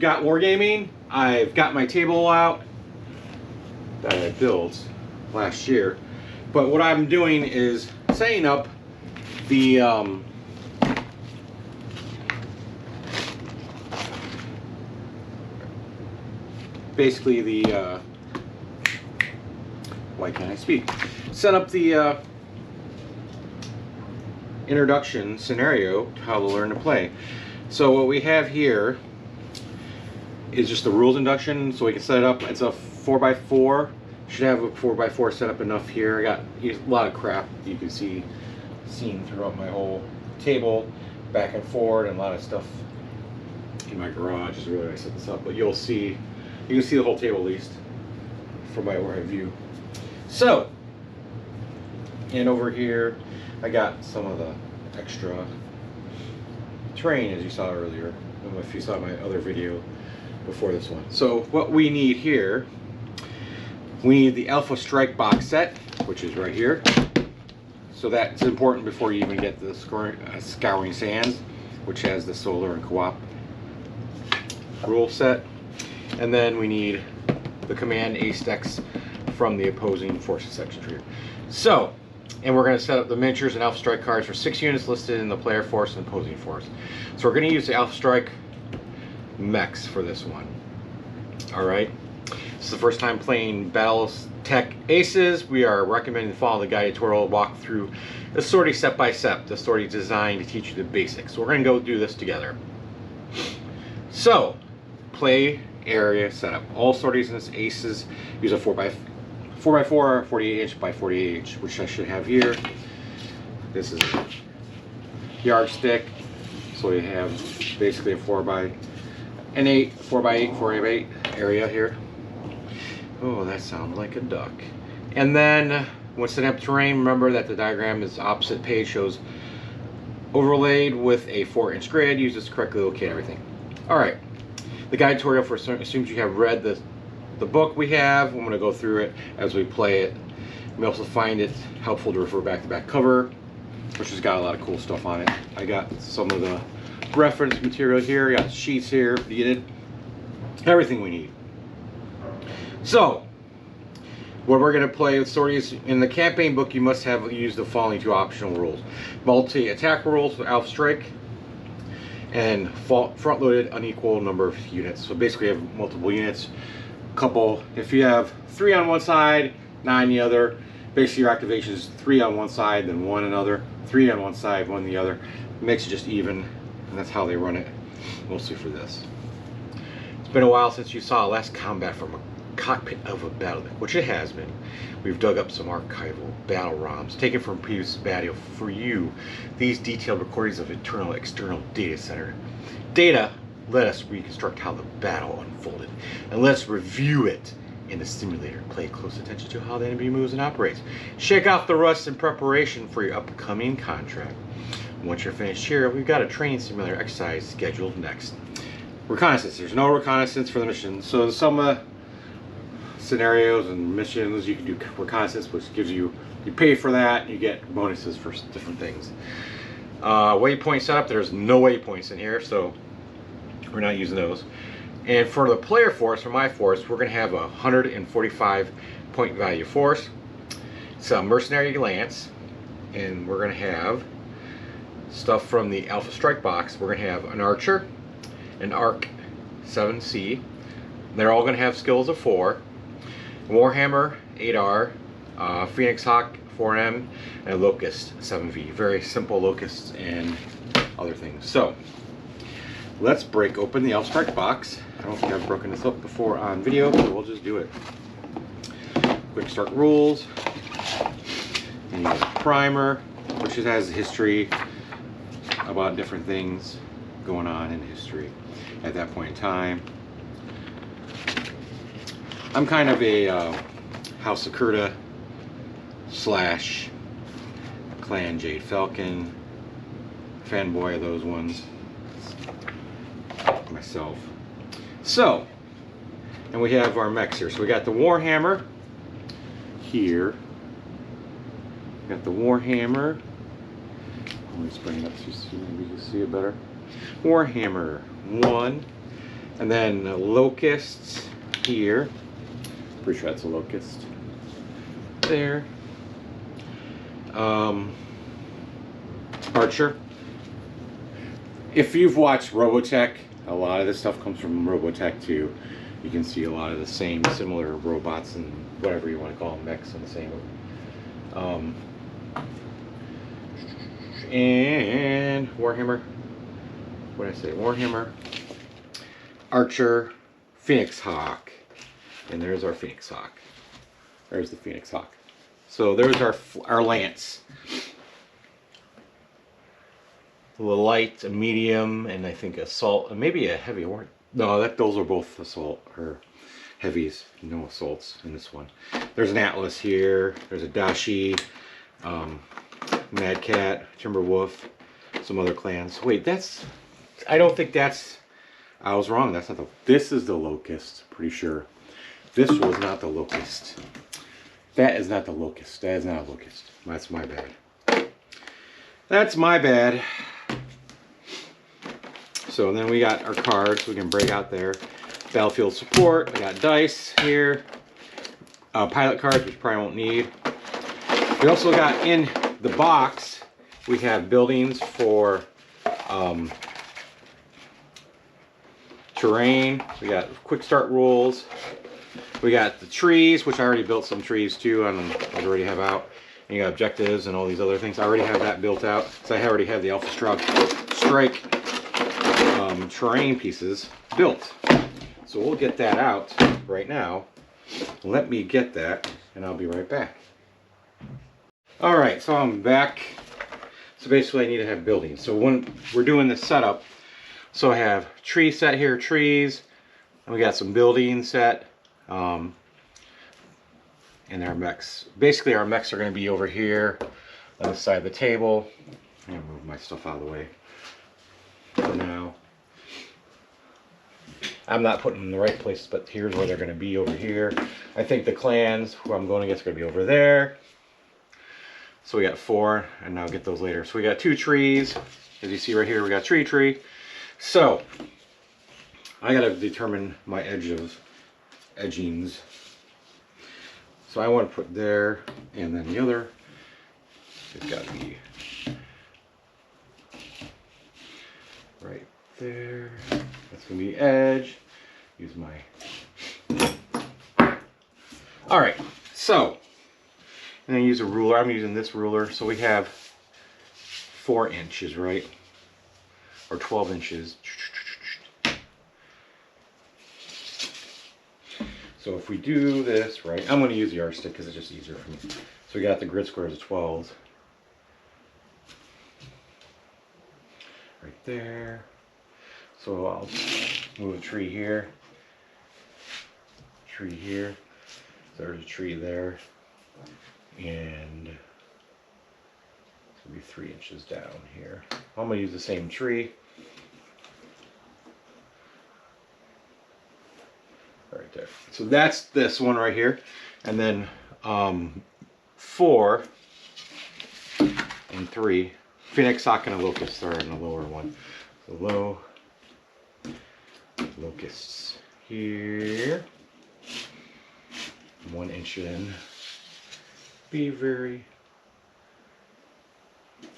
got wargaming. I've got my table out that I built last year. But what I'm doing is setting up the basically the why can't I speak? Set up the introduction scenario to how to learn to play. So what we have here is just the rules induction, so we can set it up. It's a 4x4. Should have a 4x4 set up enough here. I got a lot of crap you can see seen throughout my whole table, back and forward, and a lot of stuff in my garage is really where I set this up. But you can see the whole table at least from my overhead view. So, and over here I got some of the extra terrain as you saw earlier, if you saw my other video before this one. So what we need here, we need the Alpha Strike box set, which is right here. So that's important before you even get the scouring sands, which has the solar and co-op rule set. And then we need the command ace decks from the opposing forces section here. So, and we're going to set up the miniatures and Alpha Strike cards for 6 units listed in the player force and opposing force. So we're going to use the Alpha Strike mechs for this one. Alright, this is the first time playing BattleTech Aces. We are recommending to follow the guided tutorial walk through the sortie step by step. The sortie is designed to teach you the basics. So we're going to go do this together. So, play area setup. All sorties in this Aces use a 4x4 48 inch by 48 inch, which I should have here. This is a yardstick, so we have basically a 4x8, 4x8 area here. Oh, that sounds like a duck. And then once setting up terrain, remember that the diagram is opposite page, shows overlaid with a 4-inch grid. Use this to correctly locate everything. Alright, the guide tutorial for assumes you have read the book we have. I'm going to go through it as we play it. You may also find it helpful to refer back to back cover, which has got a lot of cool stuff on it. I got some of the reference material here. I got sheets here needed. Everything we need. So, what we're going to play with sorties in the campaign book, you must have used the following 2 optional rules: multi-attack rules with Alpha Strike, and front-loaded unequal number of units. So basically, you have multiple units. Couple, if you have 3 on one side, 9 the other, basically your activation is 3 on one side, then 1 another, 3 on one side, 1 the other. It makes it just even, and that's how they run it mostly for this. It's been a while since you saw last combat from a cockpit of a battle, which it has been. We've dug up some archival battle ROMs taken from previous battle for you. These detailed recordings of internal external data center data let us reconstruct how the battle unfolded, and let's review it in the simulator. Pay close attention to how the enemy moves and operates. Shake off the rust in preparation for your upcoming contract. Once you're finished here, we've got a training simulator exercise scheduled next. Reconnaissance. There's no reconnaissance for the mission. So some scenarios and missions you can do reconnaissance, which gives you pay for that, and you get bonuses for different things. Waypoint setup. There's no waypoints in here, so we're not using those. And for the player force, for my force, we're going to have a 145 point value force. It's a mercenary lance, and we're going to have stuff from the Alpha Strike box. We're going to have an archer, an arc 7C. They're all going to have skills of 4. Warhammer 8R, Phoenix Hawk 4M, and a Locust 7V. Very simple locusts and other things. So let's break open the Alpha Strike box. I don't think I've broken this up before on video, so we'll just do it. Quick start rules. And you have a primer, which has history about different things going on in history at that point in time. I'm kind of a House of Kurta / Clan Jade Falcon fanboy of those ones myself. So, and we have our mechs here. So we got the Warhammer here. Got the Warhammer. Let's bring it up so maybe you can see it better. Warhammer 1. And then locusts here. Pretty sure that's a locust. There. Archer. If you've watched Robotech, a lot of this stuff comes from Robotech too. You can see a lot of the same similar robots and whatever you want to call them, mechs and the same. And Warhammer. What did I say? Warhammer. Archer. Phoenix Hawk. And there's our Phoenix Hawk. There's the Phoenix Hawk. So there's our lance. A light, a medium, and I think assault, and maybe a heavy. Or no, those are both assault or heavies. No assaults in this one. There's an Atlas here. There's a Dashi, Mad Cat, Timberwolf, some other clans. Wait, that's. I don't think that's. I was wrong. That's not the. This is the Locust. Pretty sure. This was not the Locust. That is not the Locust. That is not a Locust. That's my bad. That's my bad. So then we got our cards we can break out there. Battlefield support. We got dice here. Pilot cards, which you probably won't need. We also got in the box, we have buildings for terrain. We got quick start rules. We got the trees, which I already built some trees too. I already have out. And you got objectives and all these other things. I already have that built out. So I already have the Alpha Strike terrain pieces built. So we'll get that out right now. Let me get that and I'll be right back. Alright, so I'm back. So basically I need to have buildings. So when we're doing this setup, so I have tree set here, trees, and we got some buildings set. And our mechs. Basically our mechs are going to be over here on the side of the table. I'm going to move my stuff out of the way for now. I'm not putting them in the right place, but here's where they're going to be over here. I think the clans who I'm going against are going to be over there. So we got 4, and I'll get those later. So we got 2 trees. As you see right here, we got tree. So I got to determine my edgings. So I want to put there, and then the other, it's got to be right there. That's going to be edge. Use my... Alright, so, and then use a ruler. I'm using this ruler. So we have 4 inches, right? Or 12 inches. So if we do this, right, I'm going to use the yardstick because it's just easier for me. So we got the grid squares of 12s. Right there. So I'll move a tree here. Tree here. There's a tree there. And it's going to be 3 inches down here. I'm going to use the same tree. Right there. So that's this one right here. And then 4 and 3. Phoenix Hawk and a locust are in the lower one. So low locusts here. 1 inch in. Be very 1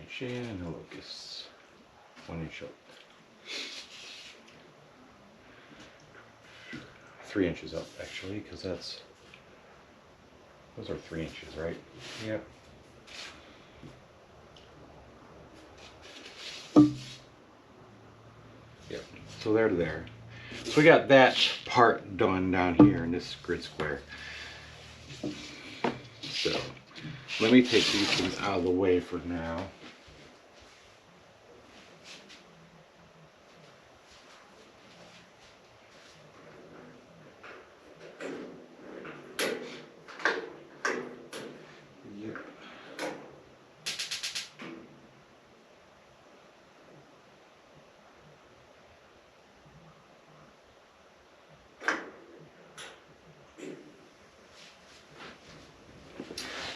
inch in and the locusts 1 inch up. 3 inches up actually, because those are 3 inches, right? Yep. Yep. So they're there. So we got that part done down here in this grid square. So let me take these things out of the way for now.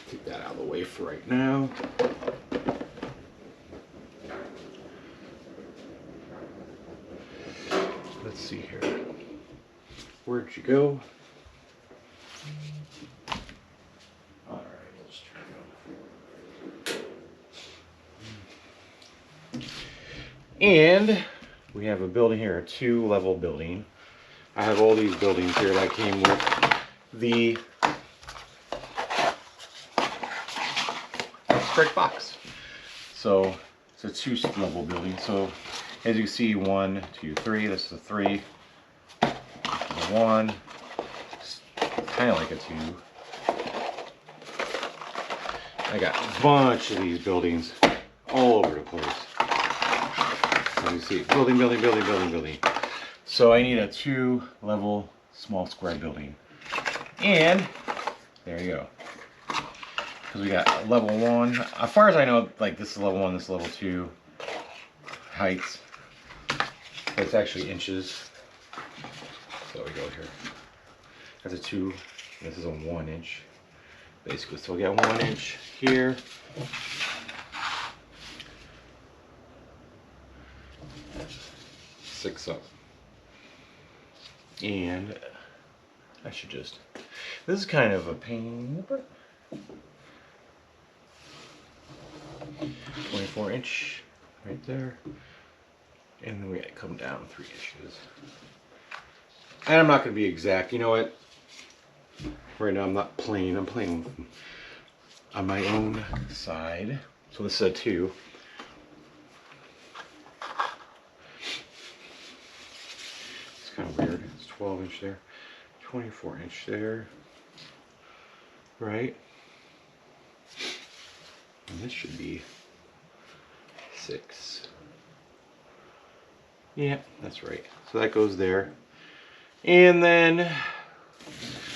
Take that out of the way for right now. see here. Where'd you go? All right, let's turn it on. And we have a building here, a 2-level building. I have all these buildings here that came with the straight box. So it's a 2-level building. So as you see, 1, 2, 3. This is a 3. This is a 1. It's kind of like a 2. I got a bunch of these buildings all over the place. So you see, building, building, building, building, building. So I need a 2-level small square building. And there you go. Because we got level 1. As far as I know, like this is level 1, this is level 2 heights. But it's actually inches. So we go here. That's a 2. This is a 1 inch. Basically, so we got 1 inch here. 6 up. And I should just, this is kind of a pain, but 24 inch right there. And then we gotta come down 3 inches. And I'm not gonna be exact, you know what? Right now I'm not playing, I'm playing on my own side. So this is a 2. It's kind of weird. It's 12 inch there, 24 inch there, right? And this should be 6. Yeah, that's right. So that goes there. And then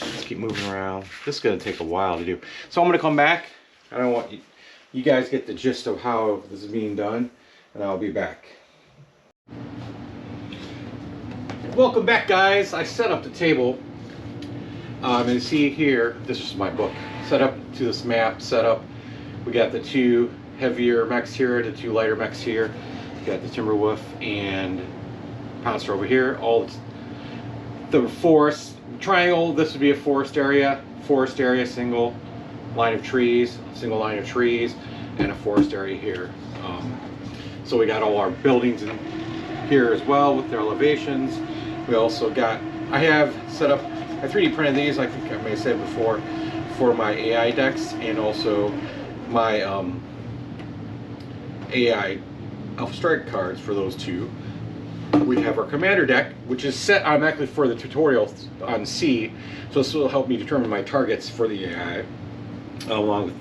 let's keep moving around. This is going to take a while to do. So I'm going to come back. I don't want you guys get the gist of how this is being done, and I'll be back. Welcome back, guys. I set up the table. And see here, this is my book. Set up to this map, set up. We got the 2 heavier mechs here, the 2 lighter mechs here. We got the Timberwolf and Pouncer over here. All the forest triangle. This would be a forest area, single line of trees, single line of trees, and a forest area here. So we got all our buildings in here as well with their elevations. We also got, I have set up, I 3D printed these, I think I may have said before, for my AI decks, and also my AI Alpha Strike cards for those 2. We have our commander deck, which is set automatically for the tutorial on C, so this will help me determine my targets for the AI. Along with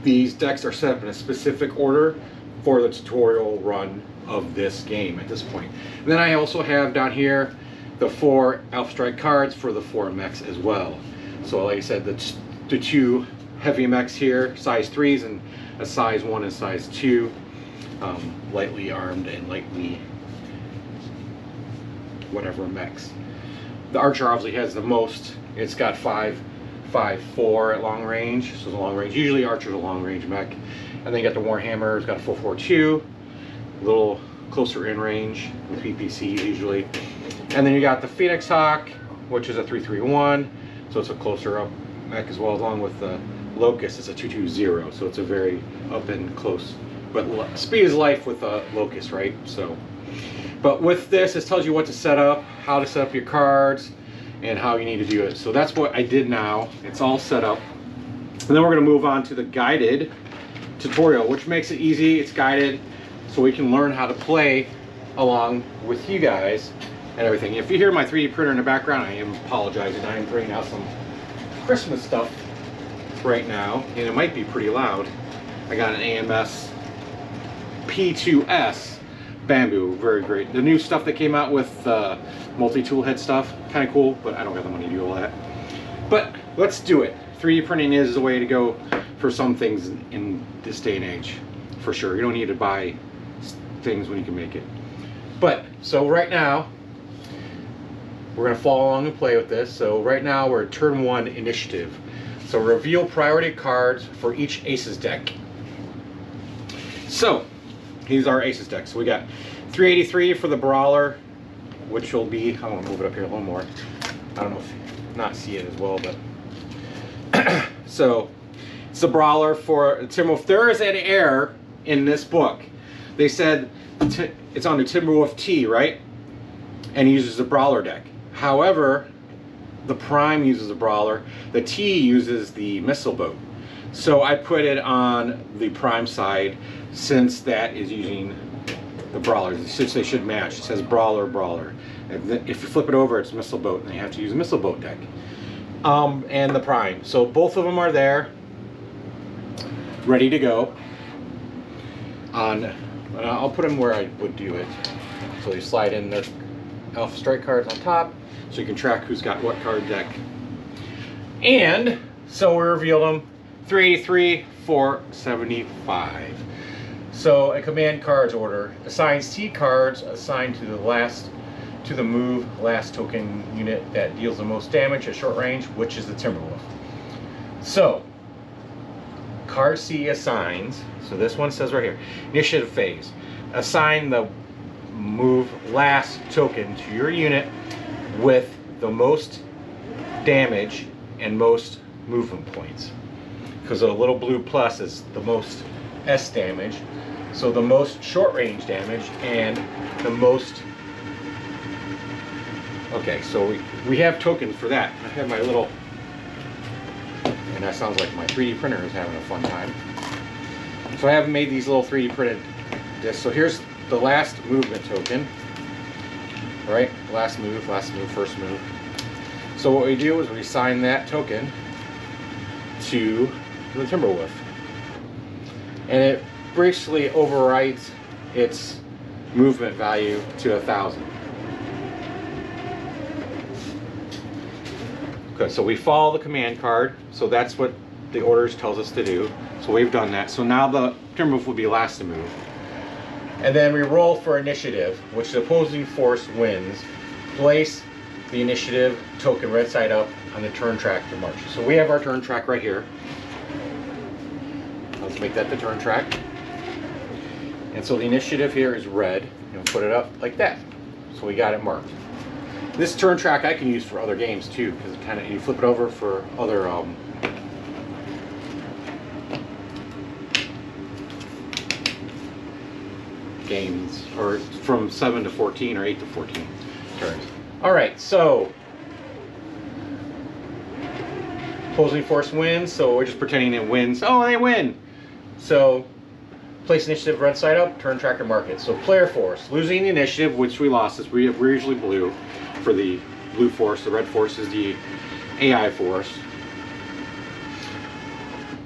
these decks are set up in a specific order for the tutorial run of this game at this point. And then I also have down here the 4 Alpha Strike cards for the 4 mechs as well. So like I said, the 2 heavy mechs here, size 3s, and a size 1 and size 2, lightly armed and lightly whatever mechs. The Archer obviously has the most. It's got 5.4 at long range, so it's a long range. Usually Archer's a long range mech. And then you got the Warhammer, it's got a 4.42, a little closer in range with PPC usually. And then you got the Phoenix Hawk, which is a 3.31, so it's a closer up mech as well, along with the Locust. It's a 2.20, so it's a very up and close. But speed is life with a Locust, right? So, but with this, it tells you what to set up, how to set up your cards, and how you need to do it. So that's what I did now. It's all set up. And then we're going to move on to the guided tutorial, which makes it easy. It's guided, so we can learn how to play along with you guys and everything. If you hear my 3D printer in the background, I am apologizing. I am bringing out some Christmas stuff right now, and it might be pretty loud. I got an AMS P2S bamboo, very great. The new stuff that came out with multi-tool head stuff, kind of cool, but I don't got the money to do all that. But let's do it. 3D printing is the way to go for some things in this day and age, for sure. You don't need to buy things when you can make it. But, so right now, we're going to follow along and play with this. So right now we're at turn 1 initiative. So reveal priority cards for each Aces deck. So, here's our Aces deck. So we got 383 for the Brawler, which will be, I want to move it up here a little more. I don't know if you not see it as well, but so it's a brawler for Timberwolf. There is an error in this book. They said it's on the Timberwolf T, right? And he uses a brawler deck. However, the Prime uses a brawler. The T uses the missile boat. So I put it on the Prime side since that is using the brawlers. Since they should match. It says brawler, brawler. If you flip it over, it's missile boat, and you have to use a missile boat deck. And the Prime. So both of them are there, ready to go. I'll put them where I would do it. So you slide in the Alpha Strike cards on top, so you can track who's got what card deck. And so we revealed them, 383, 475. So a command cards order assigns T cards assigned to the move last token unit that deals the most damage at short range, which is the Timberwolf. So card C assigns, so this one says right here, initiative phase, assign the move last token to your unit with the most damage and most movement points, because a little blue plus is the most S damage, so the most short range damage and the most. Okay, so we have tokens for that. I have my little, and that sounds like my 3D printer is having a fun time. So I have made these little 3D printed discs. So here's the last movement token. All right, last move, first move. So what we do is we assign that token to the Timberwolf, and it basically overwrites its movement value to 1,000. Okay, so we follow the command card, so that's what the orders tells us to do. So we've done that. So now the Timberwolf will be last to move. And then we roll for initiative, which the opposing force wins. Place the initiative token red side up on the turn track to march. So we have our turn track right here. Let's make that the turn track. And so the initiative here is red. You'll put it up like that. So we got it marked. This turn track I can use for other games too, because it kind of, you flip it over for other games, or from 7 to 14 or 8 to 14 turns. All right, so opposing force wins, so we're just pretending it wins. Oh, they win. So place initiative red side up, turn tracker mark it. So player force, losing the initiative, which we lost, is we're usually blue for the blue force. The red force is the AI force.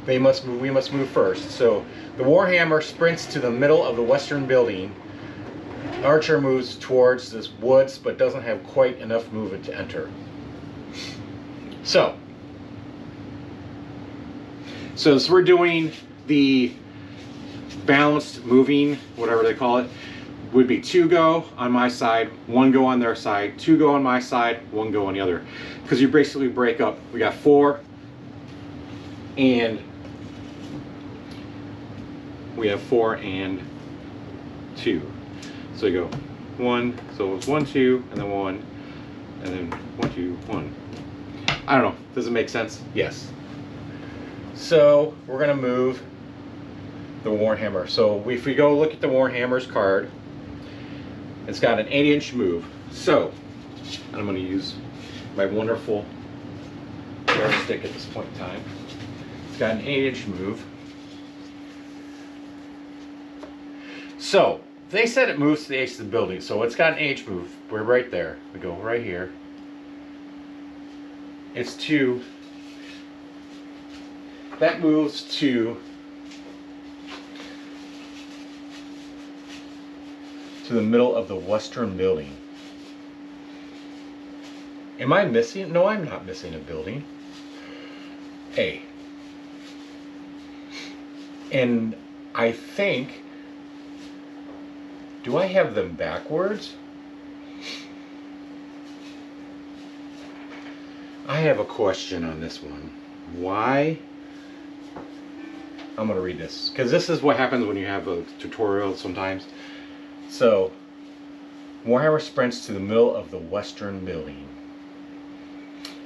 We must move first. So the Warhammer sprints to the middle of the western building. Archer moves towards this woods, but doesn't have quite enough movement to enter. So we're doing the balanced moving, whatever they call it, would be 2 go on my side, 1 go on their side, 2 go on my side, 1 go on the other. Because you basically break up. We got 4 and we have 4 and 2. So you go 1, so it's 1, 2, and then 1, and then 1, 2, 1. I don't know. Does it make sense? Yes. So we're gonna move the Warhammer. So if we go look at the Warhammer's card, it's got an 8-inch move. So I'm going to use my wonderful yardstick at this point in time. It's got an 8-inch move. So they said it moves to the edge of the building, so it's got an 8-inch move. We're right there. We go right here. It's 2. That moves to the middle of the western building. Am I missing? No, I'm not missing a building. A. And I think, do I have them backwards? I have a question on this one. Why? I'm going to read this, because this is what happens when you have a tutorial sometimes. So Warhammer sprints to the middle of the western building.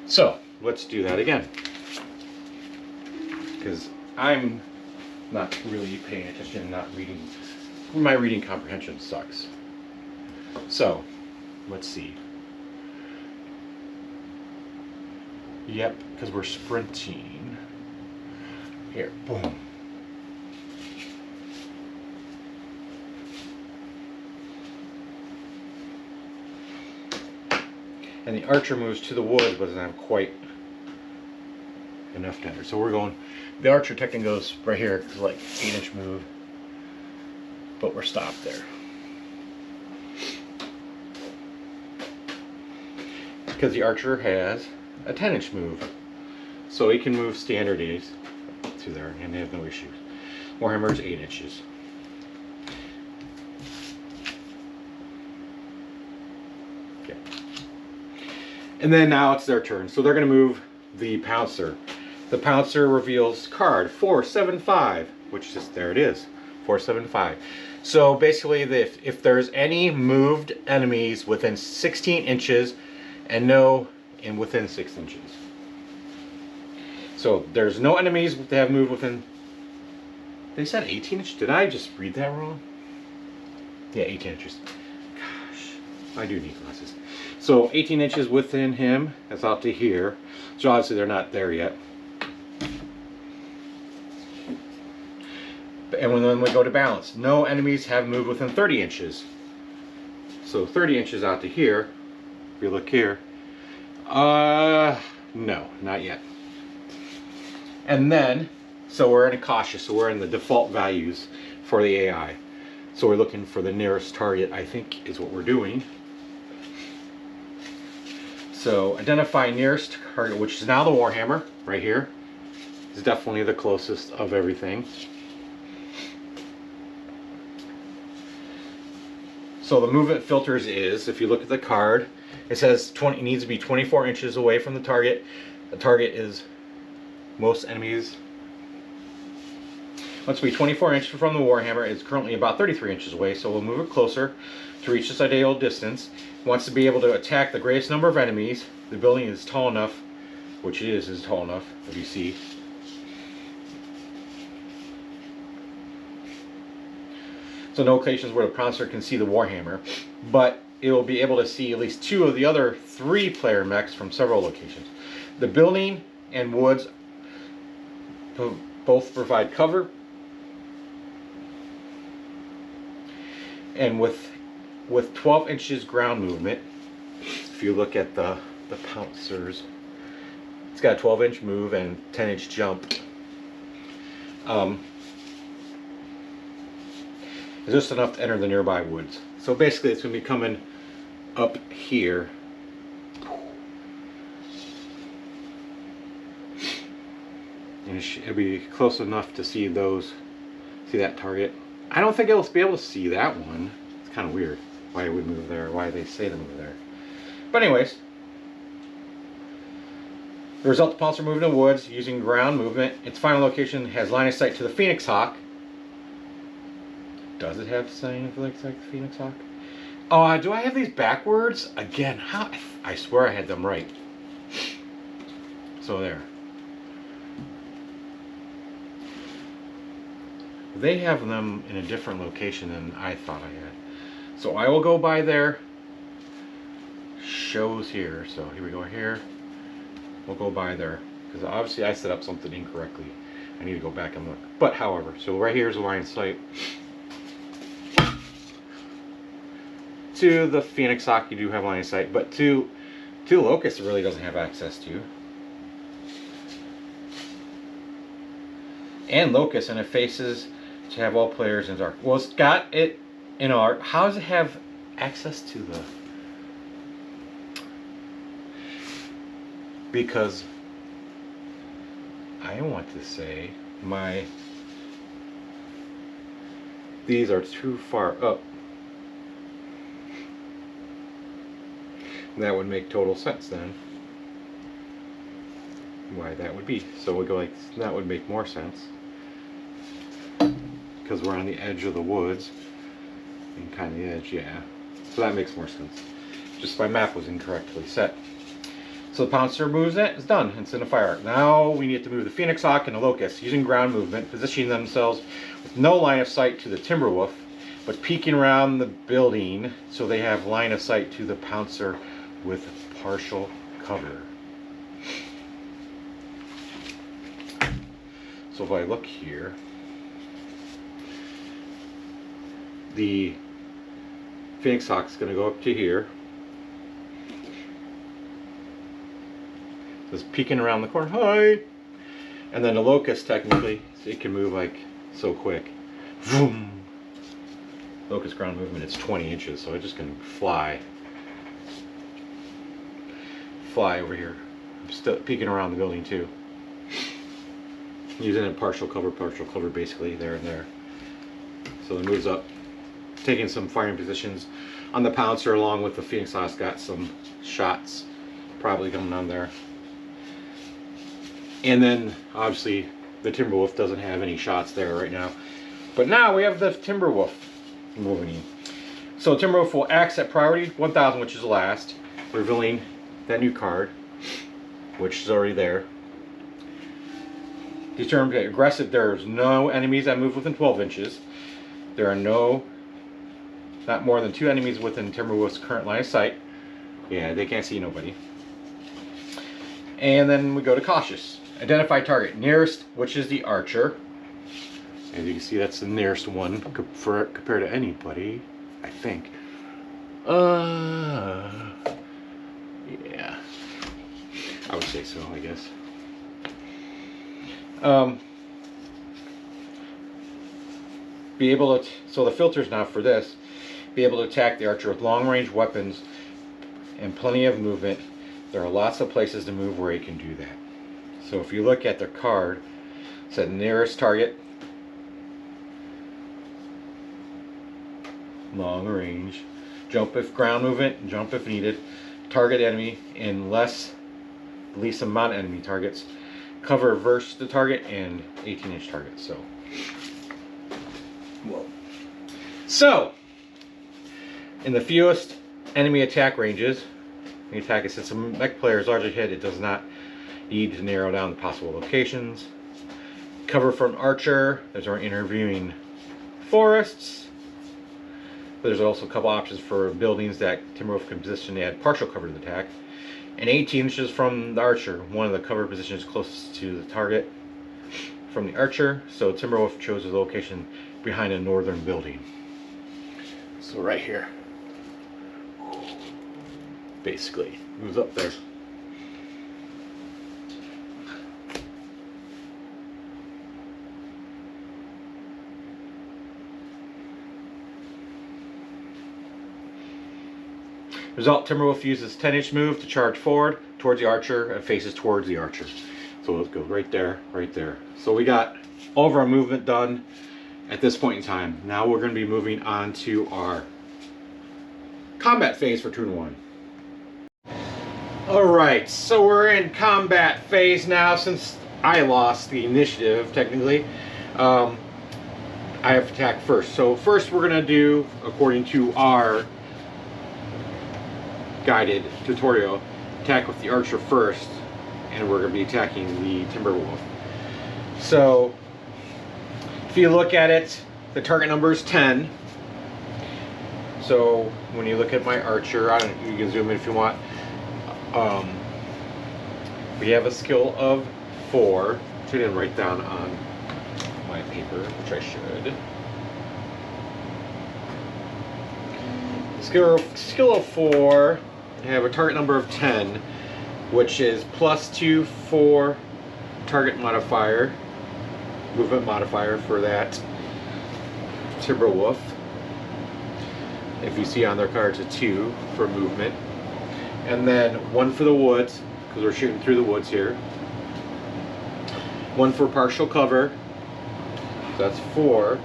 So let's do that again, because I'm not really paying attention, not reading. My reading comprehension sucks. So let's see. Yep, because we're sprinting. Here, boom. And the archer moves to the woods, but doesn't have quite enough to enter. So we're going, the archer technically goes right here, it's like 8-inch move, but we're stopped there. Because the archer has a 10-inch move. So he can move standard A's to there and they have no issues. Warhammer's 8 inches. Okay. And then now it's their turn. So they're going to move the Pouncer. The Pouncer reveals card 475, which is, there it is, 475. So basically, if there's any moved enemies within 16 inches and within 6 inches. So there's no enemies that have moved within, they said 18 inches. Did I just read that wrong? Yeah, 18 inches. Gosh, I do need glasses. So 18 inches within him, that's out to here. So obviously they're not there yet. And when we go to balance, no enemies have moved within 30 inches. So 30 inches out to here. If you look here, no, not yet. And then, so we're in a cautious, so we're in the default values for the AI. So we're looking for the nearest target, I think is what we're doing. So identify nearest target, which is now the Warhammer, right here. Is definitely the closest of everything. So the movement filters is, if you look at the card, it says it needs to be 24 inches away from the target. The target is most enemies. Wants to be 24 inches from the Warhammer. It's currently about 33 inches away, so we'll move it closer to reach this ideal distance. Wants to be able to attack the greatest number of enemies. The building is tall enough, which it is tall enough, as you see. So no locations where the Pouncer can see the Warhammer, but it will be able to see at least 2 of the other 3 player mechs from several locations. The building and woods both provide cover, and with 12 inches ground movement, if you look at the Pouncers, it's got a 12-inch move and 10-inch jump. It's just enough to enter the nearby woods. So basically it's going to be coming up here. And it'll be close enough to see that target. I don't think it'll be able to see that one. It's kind of weird why it would move there, why they say to move there. But anyways, the result, the Pouncer moved in the woods using ground movement. Its final location has line of sight to the Phoenix Hawk. Does it have sign like the Phoenix Hawk? Oh, do I have these backwards? Again, how? I swear I had them right. So there. They have them in a different location than I thought I had. So I will go by their shows here. So here we go here. We'll go by there. Because obviously I set up something incorrectly. I need to go back and look. But however, so right here is a line of sight to the Phoenix Hawk. You do have line of sight, but to Locust it really doesn't have access to. And Locust, and it faces to have all players in dark. Well, it's got it in art. How does it have access to the? Because I want to say these are too far up. That would make total sense then. Why that would be. So we go like, that would make more sense. Because we're on the edge of the woods. And kind of the edge, yeah. So that makes more sense. Just my map was incorrectly set. So the Pouncer moves it, it's done, it's in the fire arc. Now we need to move the Phoenix Hawk and the Locust using ground movement, positioning themselves with no line of sight to the Timberwolf, but peeking around the building so they have line of sight to the Pouncer with partial cover. So if I look here, the Phoenix Hawk is going to go up to here. Just peeking around the corner, hi! And then the Locust, technically, it can move like so quick. Vroom! Locust ground movement, it's 20 inches, so it just can fly over here. I'm still peeking around the building too. Using a partial cover basically there and there. So it moves up, taking some firing positions on the Pouncer along with the Phoenix Hawk. Got some shots probably coming on there. And then obviously the Timberwolf doesn't have any shots there right now. But now we have the Timberwolf moving. So Timberwolf will axe at priority 1000, which is the last, revealing that new card, which is already there. Determined aggressive, there's no enemies that move within 12 inches. There are not more than 2 enemies within Timberwolf's current line of sight. Yeah, they can't see nobody. And then we go to cautious. Identify target nearest, which is the archer. As you can see, that's the nearest one compared to anybody, I think. Yeah, I would say so, I guess. Be able to, so the filters now for this, be able to attack the archer with long-range weapons and plenty of movement. There are lots of places to move where he can do that. So if you look at the card, it said nearest target, long range, jump if ground movement, jump if needed, target enemy in least amount of enemy targets, cover versus the target, and 18-inch target. So, whoa. So, in the fewest enemy attack ranges, the attack is since a mech player is largely hit, it does not need to narrow down the possible locations. Cover from archer, there's our interviewing forests. But there's also a couple options for buildings that Timberwolf can position to add partial cover to the attack. And 18 inches from the archer, one of the cover positions closest to the target from the archer. So Timberwolf chose the location behind a northern building. So right here, basically, moves up there. Result, Timberwolf uses 10-inch move to charge forward towards the archer and faces towards the archer. So let's go right there, right there. So we got all of our movement done at this point in time. Now we're going to be moving on to our combat phase for Turn 1. Alright, so we're in combat phase now. Since I lost the initiative, technically, I have to attack first. So first we're going to do, according to our guided tutorial, attack with the archer first, and we're going to be attacking the Timberwolf. So if you look at it, the target number is 10. So when you look at my archer, you can zoom in if you want. We have a skill of 4, which I didn't write down on my paper, which I should. Skill of 4. I have a target number of 10, which is +2 for target modifier, movement modifier for that Timberwolf. If you see on their cards, a 2 for movement. And then 1 for the woods, because we're shooting through the woods here. 1 for partial cover, so that's 4.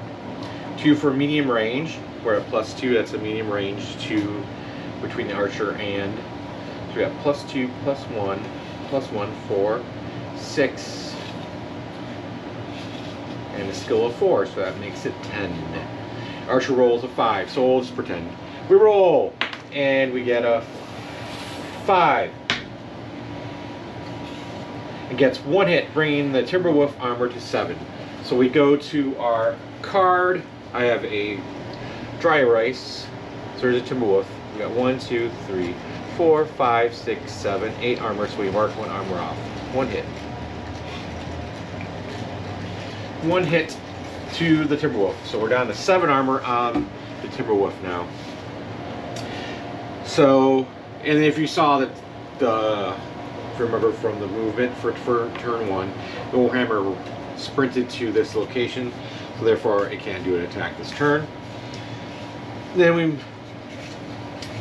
2 for medium range, we're at +2, that's a medium range 2 between the archer and. So we got +2, +1, +1, 4, 6, and a skill of 4, so that makes it 10. Archer rolls a 5, so we'll just pretend. We roll! and we get a 5. It gets 1 hit, bringing the Timberwolf armor to 7. So we go to our card. I have a dry erase. So there's a Timberwolf. We got 1, 2, 3, 4, 5, 6, 7, 8 armor. So we mark 1 armor off. 1 hit. 1 hit to the Timberwolf. So we're down to 7 armor on the Timberwolf now. So, and if you saw that if you remember from the movement for turn 1, the Warhammer sprinted to this location, so therefore it can't do an attack this turn. Then we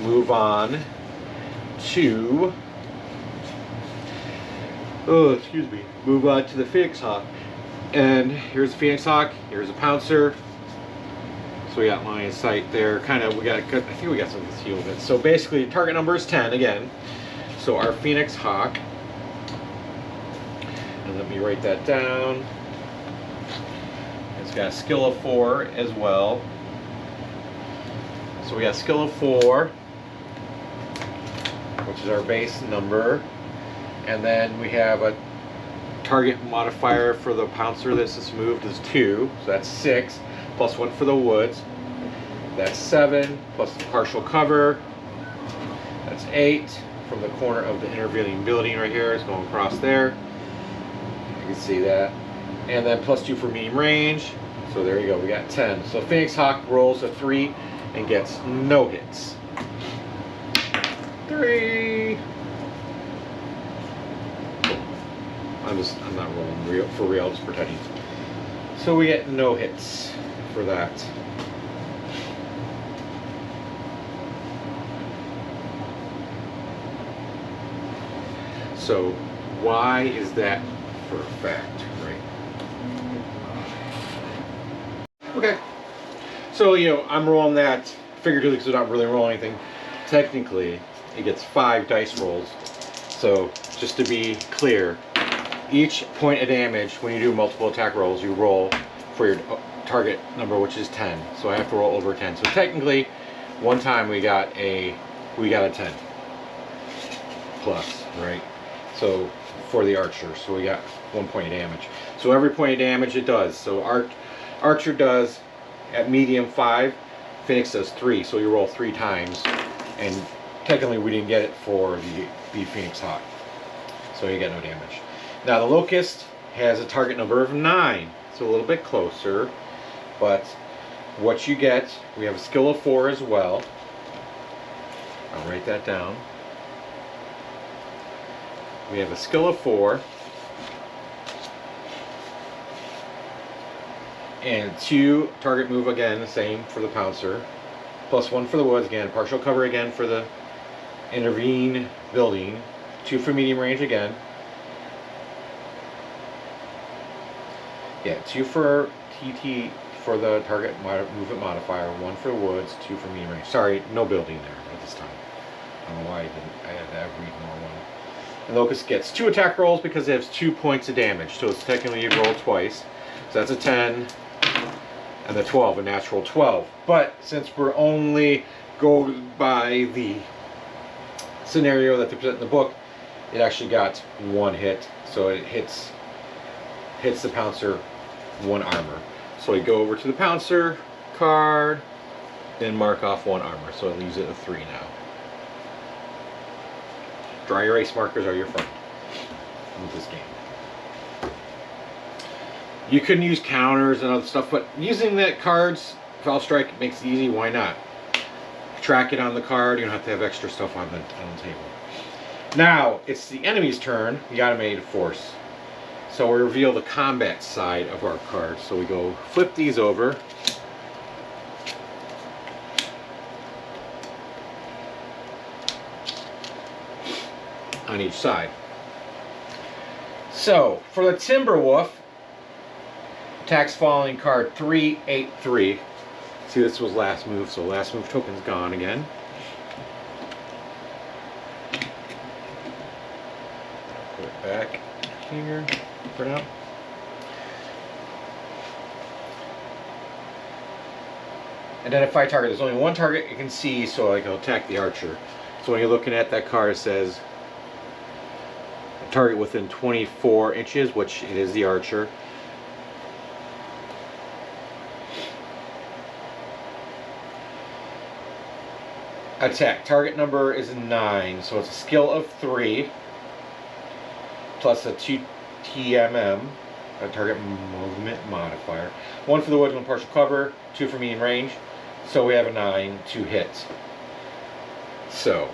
move on to move on to the Phoenix Hawk. And here's the Phoenix Hawk, here's a Pouncer. So we got line of sight there. I think we got some concealment. So basically target number is 10 again. So our Phoenix Hawk, and let me write that down. It's got a skill of 4 as well. So we got skill of 4, which is our base number. And then we have a target modifier for the Pouncer that's just moved is 2. So that's 6, plus 1 for the woods. That's 7, plus the partial cover. That's 8. From the corner of the intervening building right here, it's going across there. You can see that. And then plus 2 for medium range. So there you go, we got 10. So Phoenix Hawk rolls a 3 and gets no hits. 3. I'm not rolling for real, just pretending. So we get no hits for that. So why is that for a fact, right? Okay. So, I'm rolling that figuratively because I'm not really rolling anything. Technically, it gets 5 dice rolls. So, just to be clear, each point of damage, when you do multiple attack rolls, you roll for your target number, which is 10. So I have to roll over 10. So technically, one time we got a 10 plus, right? So for the archer, so we got 1 point of damage. So every point of damage it does. So archer does at medium 5, Phoenix does 3. So you roll 3 times, and technically we didn't get it for the Phoenix Hawk, so you get no damage. Now the Locust has a target number of 9, so a little bit closer, but what you get, we have a skill of 4 as well. I'll write that down. We have a skill of 4 and 2 target move again, the same for the Pouncer, plus 1 for the woods again, partial cover again for the intervene building, 2 for medium range again. Yeah, 2 for TT for the target movement modifier, 1 for the woods, 2 for medium range. Sorry, no building there at this time. I don't know why I didn't. I had to read more one. And Locust gets 2 attack rolls because it has 2 points of damage. So it's technically you roll twice. So that's a 10 and the 12, a natural 12. But since we're only going by the scenario that they present in the book, it actually got 1 hit. So it hits the Pouncer 1 armor. So we go over to the Pouncer card, then mark off 1 armor. So it leaves it at 3 now. Dry erase markers are your friend with this game. You can use counters and other stuff, but using that cards, Foul Strike makes it easy. Why not? Track it on the card. You don't have to have extra stuff on the table. Now it's the enemy's turn. The automated force. So we reveal the combat side of our cards. So we go flip these over. On each side. So for the Timberwolf, attacks following card 383. See, this was last move, so last move token's gone again. Put it back here for now. Identify target. There's only one target you can see, so I can attack the archer. So when you're looking at that card, it says target within 24 inches, which it is the archer. Attack. Target number is 9, so it's a skill of 3 plus a 2 TMM, a target movement modifier. 1 for the woodsman partial cover, 2 for medium range. So we have a 9, 2 hits. So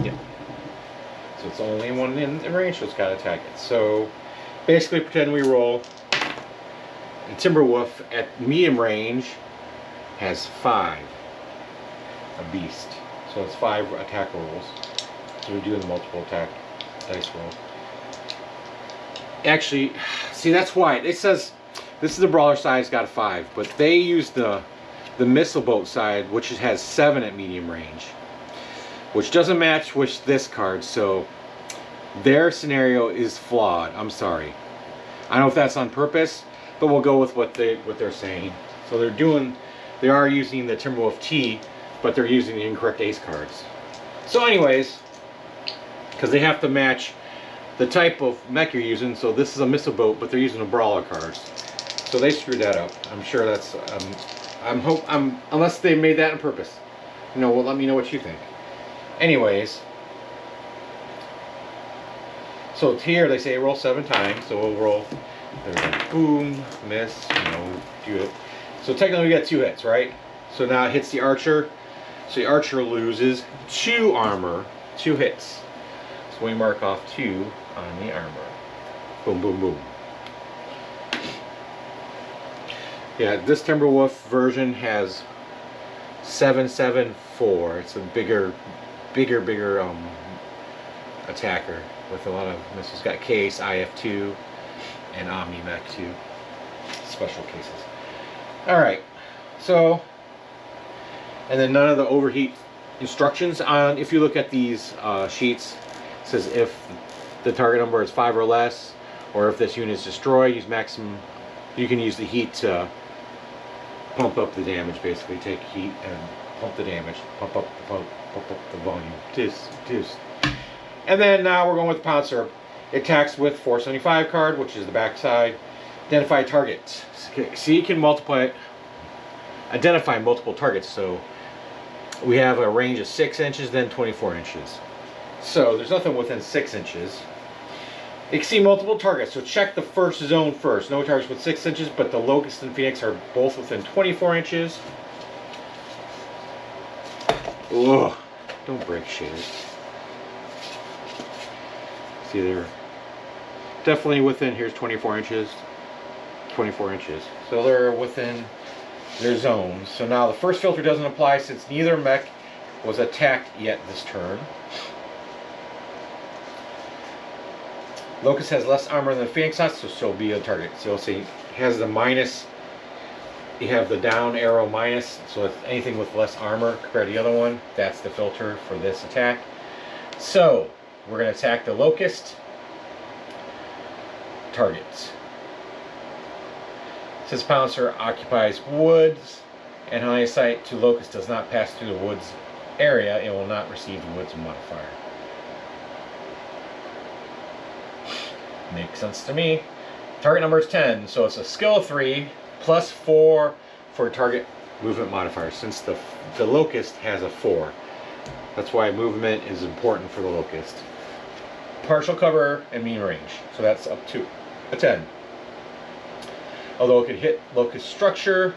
yeah. So it's only one in range, so it's got to attack it. So basically pretend we roll. And Timberwolf at medium range has 5. A beast. So it's 5 attack rolls. So we're doing the multiple attack dice roll. Actually, see, that's why it says this is the brawler side, it's got a 5, but they use the missile boat side, which has 7 at medium range, which doesn't match with this card. So their scenario is flawed. I'm sorry. I don't know if that's on purpose, but we'll go with what they're saying. So they are using the Timberwolf T, but they're using the incorrect ace cards. So anyways, because they have to match the type of mech you're using. So this is a missile boat, but they're using the brawler cards. So they screwed that up. I'm sure that's unless they made that on purpose. Well, let me know what you think. Anyways, so here they say roll 7 times. So we'll roll. Boom, miss. Do it. So technically we got 2 hits, right? So now it hits the archer. So the archer loses 2 armor, 2 hits. So we mark off 2 on the armor. Boom, boom, boom. Yeah, this Timberwolf version has 774. It's a bigger attacker with a lot of missiles. Got case, IF2, and Omni Mech 2. Special cases. Alright, so, and then none of the overheat instructions on, if you look at these sheets, it says if the target number is 5 or less, or if this unit is destroyed, use maximum, you can use the heat to pump up the damage, basically. Take heat and pump the damage, pump up the volume. And then now we're going with the pound syrup. It attacks with 475 card, which is the back side. Identify target. So you can identify multiple targets. So we have a range of 6 inches, then 24 inches. So there's nothing within 6 inches. You can see multiple targets, so check the first zone first. No targets with 6 inches, but the Locust and Phoenix are both within 24 inches. Ugh, don't break shit. See, they're definitely within, here's 24 inches. 24 inches. So they're within their zones. So now the first filter doesn't apply since neither mech was attacked yet this turn. Locust has less armor than the Phoenix has, so she'll be a target. So you'll see it has the minus. You have the down arrow minus, so if anything with less armor compared to the other one, that's the filter for this attack. So we're going to attack the Locust. Targets. Since Pouncer occupies woods and line of sight to Locust does not pass through the woods area, it will not receive the woods modifier. Makes sense to me. Target number is 10, so it's a skill of 3 plus 4 for target movement modifier, since the Locust has a 4. That's why movement is important for the Locust. Partial cover and mean range, so that's up to a 10. Although it could hit Locust structure,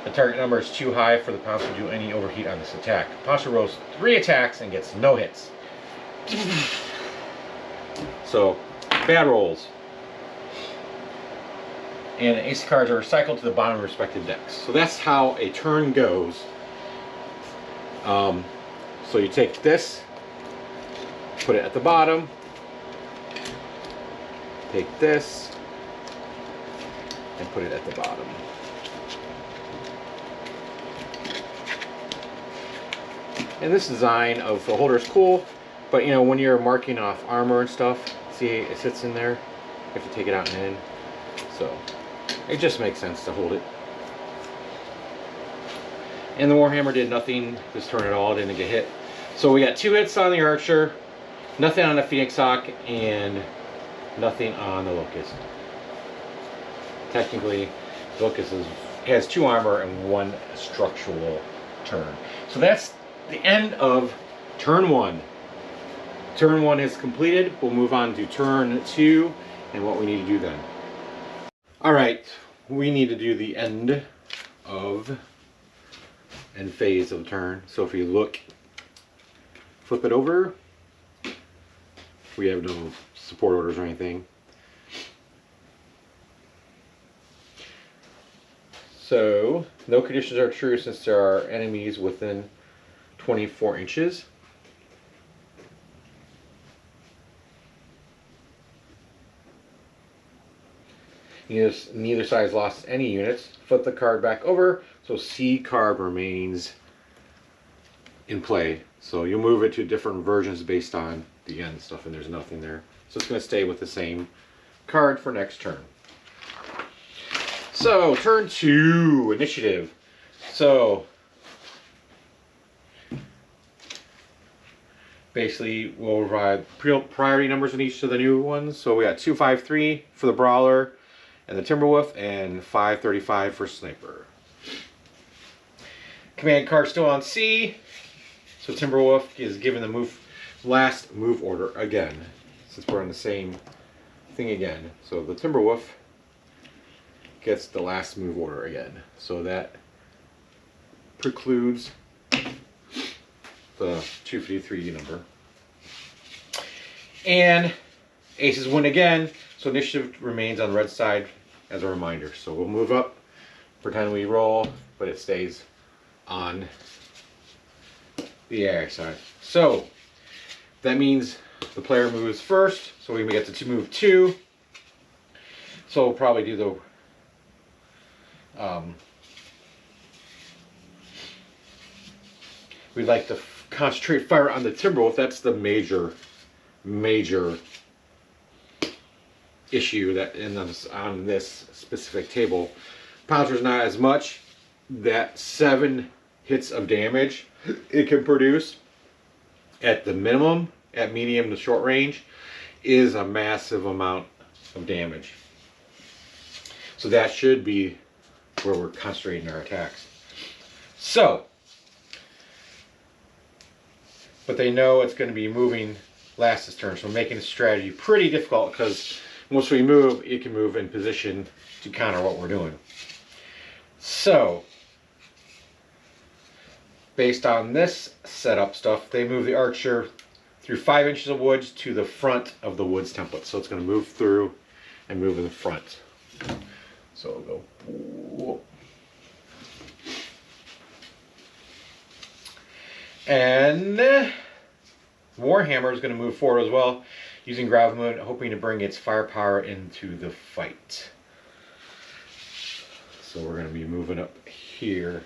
the target number is too high for the Pouncer to do any overheat on this attack. Pouncer rolls 3 attacks and gets no hits. So, bad rolls. And ace cards are recycled to the bottom of respective decks. So that's how a turn goes. So you take this, put it at the bottom, take this, and put it at the bottom. And this design of the holder is cool, but you know, when you're marking off armor and stuff, see it sits in there. You have to take it out and in. So it just makes sense to hold it. And the Warhammer did nothing this turn at all, it didn't get hit. So we got 2 hits on the Archer, nothing on the Phoenix Hawk, and nothing on the Locust. Technically, the Locust has 2 armor and 1 structural turn. So that's the end of turn 1. Turn 1 is completed. We'll move on to turn 2 and what we need to do then. Alright, we need to do the end phase of the turn. So if you look, flip it over, we have no support orders or anything. So no conditions are true since there are enemies within 24 inches. Neither side has lost any units. Flip the card back over, so C card remains in play. So you'll move it to different versions based on the end stuff, and there's nothing there. So it's going to stay with the same card for next turn. So turn 2, initiative. So basically we'll provide priority numbers in each of the new ones. So we got 253 for the Brawler and the Timberwolf, and 535 for Sniper. Command card still on C. So Timberwolf is given the last move order again, since we're on the same thing again. So the Timberwolf gets the last move order again. So that precludes the 253 number. And aces win again, so initiative remains on the red side as a reminder. So we'll move up, pretend we roll, but it stays on the AI side. So that means the player moves first, so we get to move 2. So we'll probably do the we'd like to concentrate fire on the Timberwolf. That's the major issue that on this specific table. Pouncer's not as much. That 7 hits of damage it can produce at the minimum, at medium to short range, is a massive amount of damage. So that should be where we're concentrating our attacks. So, but they know it's going to be moving last this turn, so making the strategy pretty difficult, because once we move, it can move in position to counter what we're doing. So, based on this setup stuff, they move the Archer through 5 inches of woods to the front of the woods template. So it's going to move through and move in the front. So we'll go. Whoa. And Warhammer is going to move forward as well, using Gravel Moon, hoping to bring its firepower into the fight. So we're going to be moving up here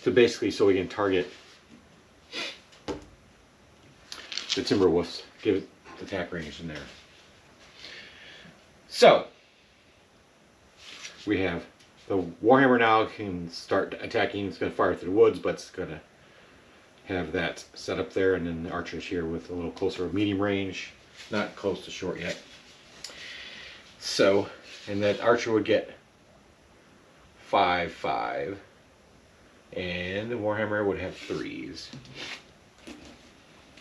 to basically so we can target the Timberwolves, give it attack range in there. So we have the Warhammer now can start attacking. It's going to fire through the woods, but it's going to have that set up there, and then the Archer's here with a little closer medium range, not close to short yet. So, and that Archer would get 5/5, and the Warhammer would have 3s.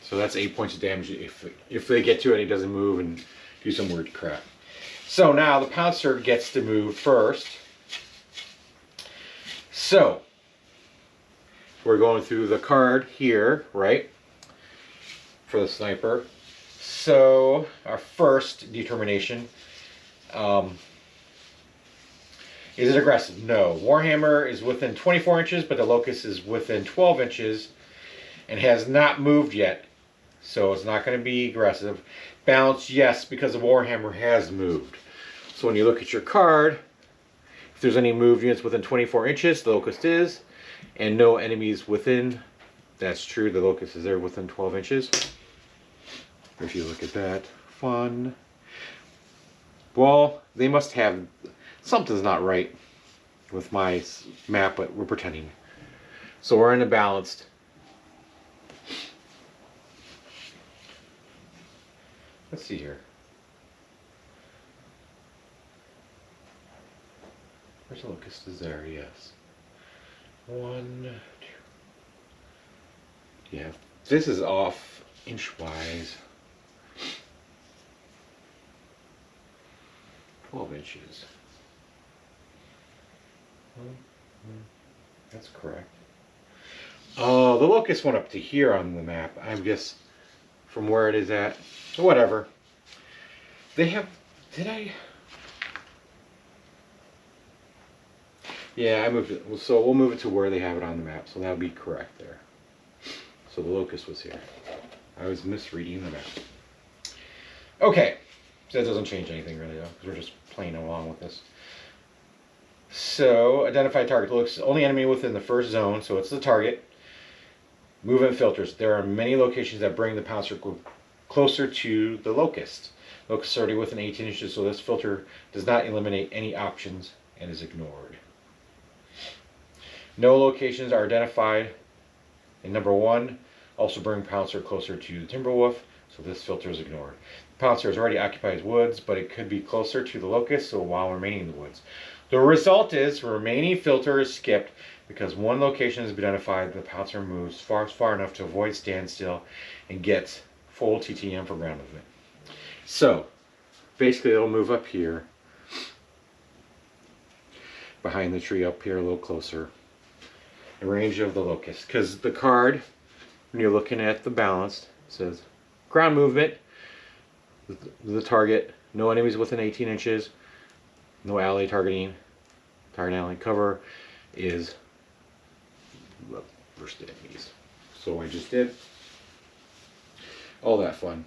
So that's 8 points of damage if they get to it and it doesn't move and do some weird crap. So now the Pouncer gets to move first. So we're going through the card here, right, for the Sniper. So our first determination, is it aggressive? No. Warhammer is within 24 inches, but the Locust is within 12 inches and has not moved yet. So it's not going to be aggressive. Balance, yes, because the Warhammer has moved. So when you look at your card, if there's any moved units within 24 inches, the Locust is, and no enemies within That's true. The locust is there within 12 inches. If you look at that, fun. Well, they must have, something's not right with my map, but we're pretending. So we're in a balanced. Let's see here. Where's the locust? Is there? Yes. 1, 2. Yeah, this is off inch-wise. 12 inches. That's correct. Oh, the locust went up to here on the map. I guess from where it is at. Whatever. They have. Did I? Yeah, I moved it. So we'll move it to where they have it on the map. So that'll be correct there. So the locust was here. I was misreading the map. Okay. So that doesn't change anything really though, because we're just playing along with this. So identify target. Looks only enemy within the first zone, so it's the target. Movement filters. There are many locations that bring the pouncer closer to the locust. Locust is already within 18 inches, so this filter does not eliminate any options and is ignored. No locations are identified. And number 1, also bring pouncer closer to the timber wolf, so this filter is ignored. The pouncer has already occupied woods, but it could be closer to the locust, so while remaining in the woods. The result is the remaining filter is skipped because one location has been identified. The pouncer moves far enough to avoid standstill and gets full TTM for ground movement. So basically it'll move up here behind the tree up here a little closer in range of the locust, because the card, when you're looking at the balanced, says ground movement, the target, no enemies within 18 inches, no ally targeting, target ally cover is the first enemies. So I just did all that fun.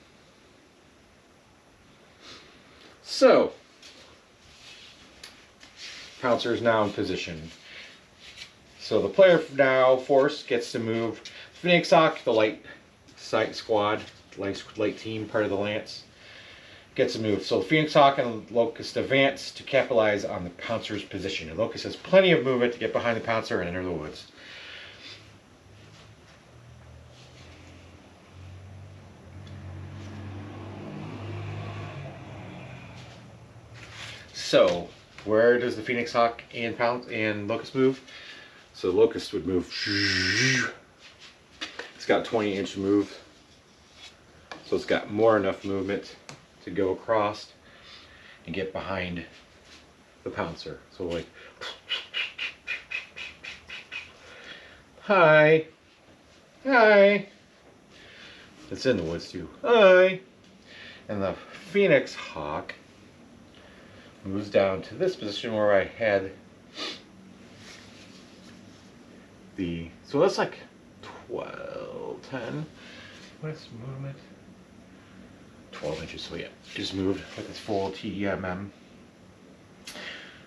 So pouncer is now in position. So the player now force gets to move Phoenix Hawk, the light sight squad, light team, part of the Lance, gets to move. So Phoenix Hawk and Locust advance to capitalize on the pouncer's position. And Locust has plenty of movement to get behind the pouncer and enter the woods. So where does the Phoenix Hawk and Locust move? So Locust would move. It's got 20-inch move, so it's got more enough movement to go across and get behind the pouncer. So like, hi, hi. It's in the woods too. Hi. And the Phoenix Hawk moves down to this position where I had the, so that's like 12, 10, what's movement? 12 inches, so yeah, just moved with its full TEMM.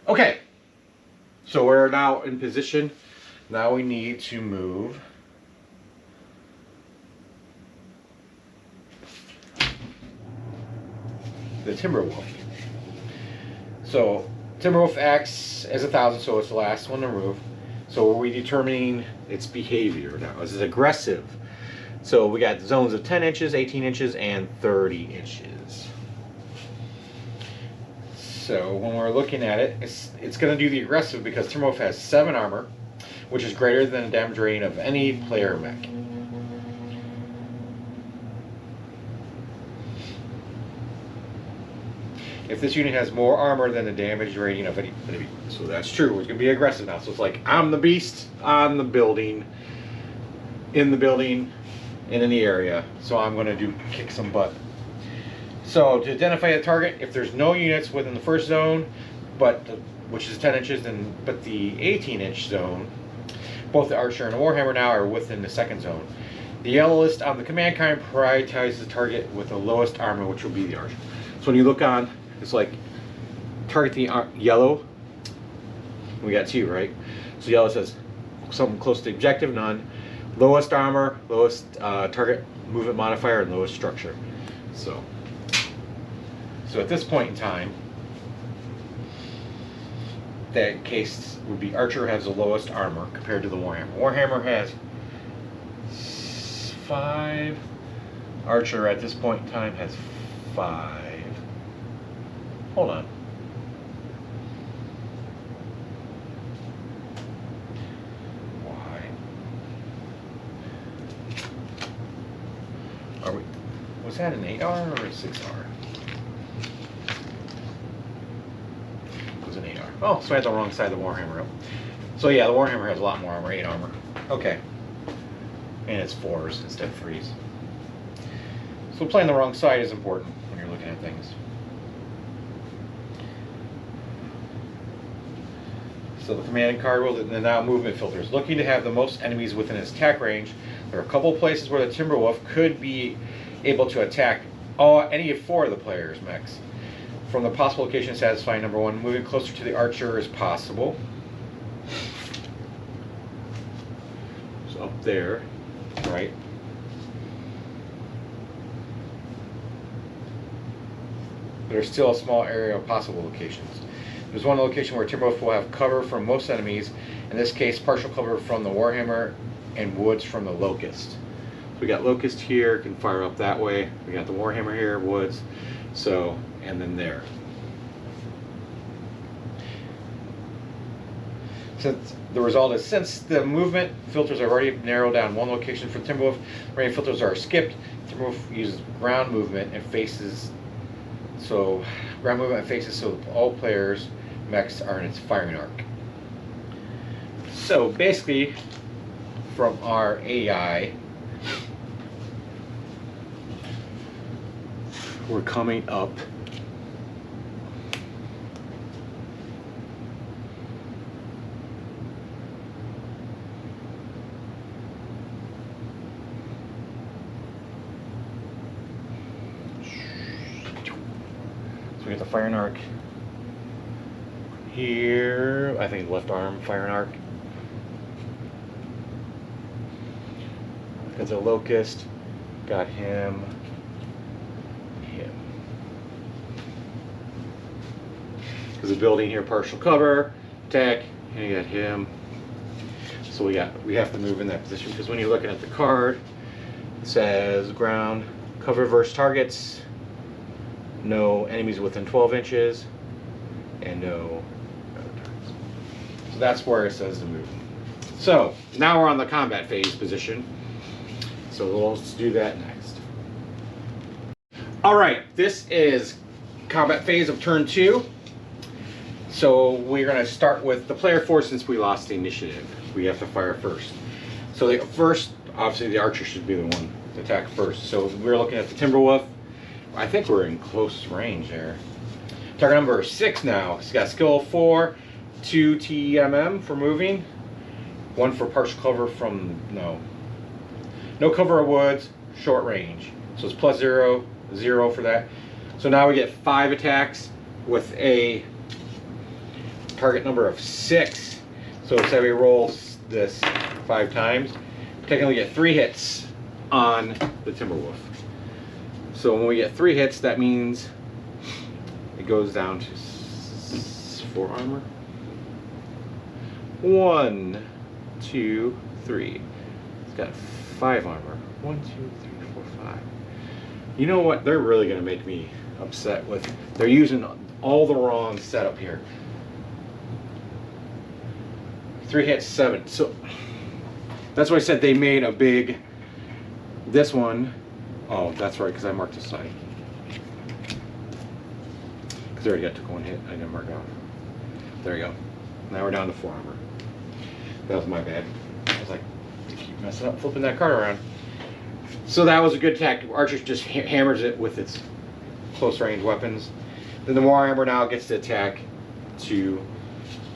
Okay, so we're now in position. Now we need to move the Timberwolf. So Timberwolf acts as 1,000, so it's the last one to move. So we're determining its behavior now. This is aggressive. So we got zones of 10 inches, 18 inches, and 30 inches. So when we're looking at it, it's going to do the aggressive because Timberwolf has 7 armor, which is greater than the damage rating of any player mech. If this unit has more armor than the damage rating of any, so that's true. It's gonna be aggressive now. So it's like I'm the beast on the building, in the building, and in the area. So I'm gonna kick some butt. So to identify a target, if there's no units within the first zone, which is 10 inches, but the 18-inch zone, both the Archer and the Warhammer now are within the second zone. The yellow list on the command card prioritizes the target with the lowest armor, which will be the Archer. So when you look on, it's like target the yellow. We got 2, right? So yellow says something close to the objective, none. lowest armor, lowest target movement modifier, and lowest structure. So at this point in time, that case would be Archer has the lowest armor compared to the Warhammer. Warhammer has 5. Archer at this point in time has 5. Hold on. Why? Are we? Was that an 8R or a 6R? It was an 8R. Oh, so I had the wrong side of the Warhammer up. So yeah, the Warhammer has a lot more armor, 8 armor. Okay. And it's 4s instead of 3s. So playing the wrong side is important when you're looking at things. So the commanding card will the now movement filters. Looking to have the most enemies within its attack range. There are a couple of places where the Timberwolf could be able to attack any of 4 of the players' mechs. From the possible location satisfying number 1, moving closer to the Archer is possible. So up there, right? There's still a small area of possible locations. There's one location where Timberwolf will have cover from most enemies, in this case partial cover from the Warhammer and woods from the Locust. So we got Locust here, can fire up that way. We got the Warhammer here, woods, so, and then there. Since the result is, since the movement filters are already narrowed down one location for Timberwolf, range filters are skipped. Timberwolf uses ground movement and faces, so ground movement and faces, so all players' mechs are in its firing arc. So basically, from our AI, we're coming up we got the firing arc here. I think left arm firing arc. Got the Locust. Got him. There's a building here, partial cover, attack, and you got him. So we have to move in that position because when you're looking at the card, it says ground cover versus targets. No enemies within 12 inches, and no targets. So that's where it says to move. So now we're on the combat phase position. So let's do that next. All right, this is combat phase of turn 2. So we're going to start with the player 4 since we lost the initiative. We have to fire first. So the first, obviously the Archer should be the one to attack first. So we're looking at the Timberwolf. I think we're in close range there. Target number 6 now. It's got skill 4, 2 TMM for moving, 1 for partial cover from no cover of woods, short range. So it's plus 0, 0 for that. So now we get 5 attacks with a target number of 6. So say we roll this 5 times, we technically get 3 hits on the Timberwolf. So when we get 3 hits, that means it goes down to 4 armor. 1, 2, 3. It's got 5 armor. 1, 2, 3, 4, 5. You know what? They're really going to make me upset with. They're using all the wrong setup here. 3 hits, 7. So that's why I said they made a big. This one. Oh, that's right, because I marked the side. Because I already got took 1 hit. I didn't mark it off. There you go. Now we're down to 4 armor. That was my bad. I was like, I keep messing up, flipping that card around. So that was a good attack. Archer just hammers it with its close range weapons. Then the Warhammer now gets to attack to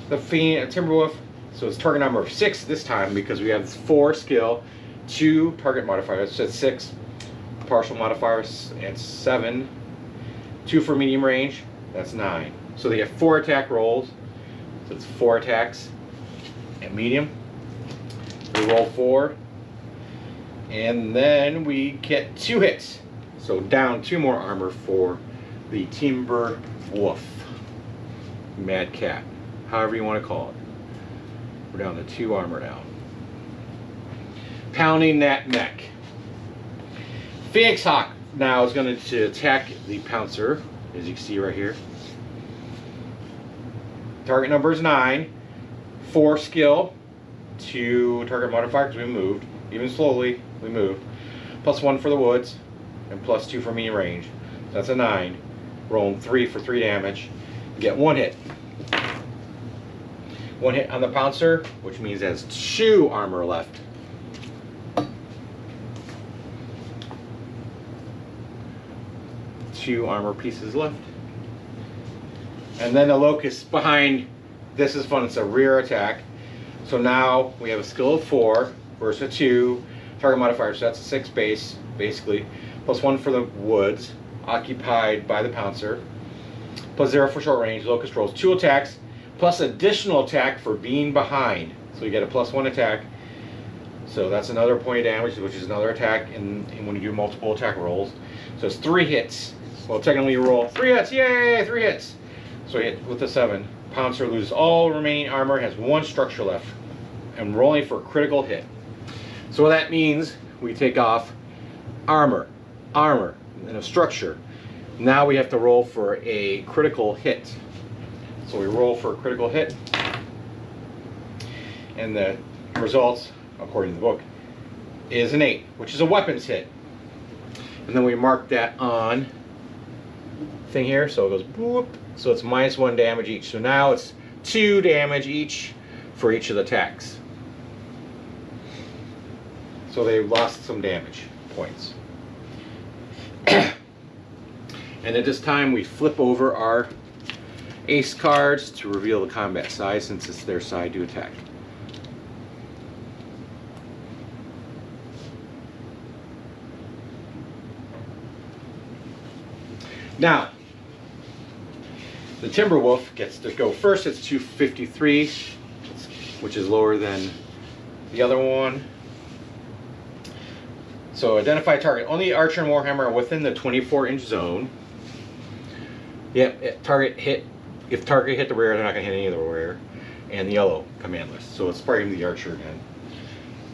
the Timberwolf. So it's target number 6 this time because we have 4 skill, 2 target modifiers. So it's 6 partial modifiers and 7. 2 for medium range. That's 9. So they get 4 attack rolls. So it's 4 attacks at medium. We roll 4. And then we get 2 hits. So down 2 more armor for the Timber Wolf. Mad Cat. However you want to call it. We're down to 2 armor now. Pounding that mech. Phoenix Hawk now is going to attack the Pouncer, as you can see right here. Target number is 9. 4 skill, 2 target modifier because we moved. Even slowly, we moved. +1 for the woods, and +2 for medium range. So that's a 9. Rolling 3 for 3 damage. Get 1 hit. 1 hit on the Pouncer, which means it has 2 armor left. Two armor pieces left. And then the Locust behind. This is fun. It's a rear attack. So now we have a skill of 4 versus a 2 target modifier. So that's a 6 base, basically. +1 for the woods, occupied by the Pouncer. +0 for short range. Locust rolls 2 attacks, plus additional attack for being behind. So you get a +1 attack. So that's another point of damage, which is another attack in when you do multiple attack rolls. So it's 3 hits. Well, technically you roll 3 hits. Yay, 3 hits. So you hit with the 7. Pouncer loses all remaining armor, has 1 structure left, and rolling for a critical hit. So what that means, we take off armor, and a structure. Now we have to roll for a critical hit. So we roll for a critical hit, and the results, according to the book, is an 8, which is a weapons hit. And then we mark that on thing here, so it goes boop. So it's -1 damage each. So now it's 2 damage each for each of the attacks. So they lost some damage points. And at this time we flip over our ace cards to reveal the combat size, since it's their side to attack. Now, the Timberwolf gets to go first. It's 253, which is lower than the other one. So identify target. Only Archer and Warhammer are within the 24-inch zone. Yep, target hit. If target hit the rear, they're not going to hit any of the rear. And the yellow command list. So it's probably the Archer again.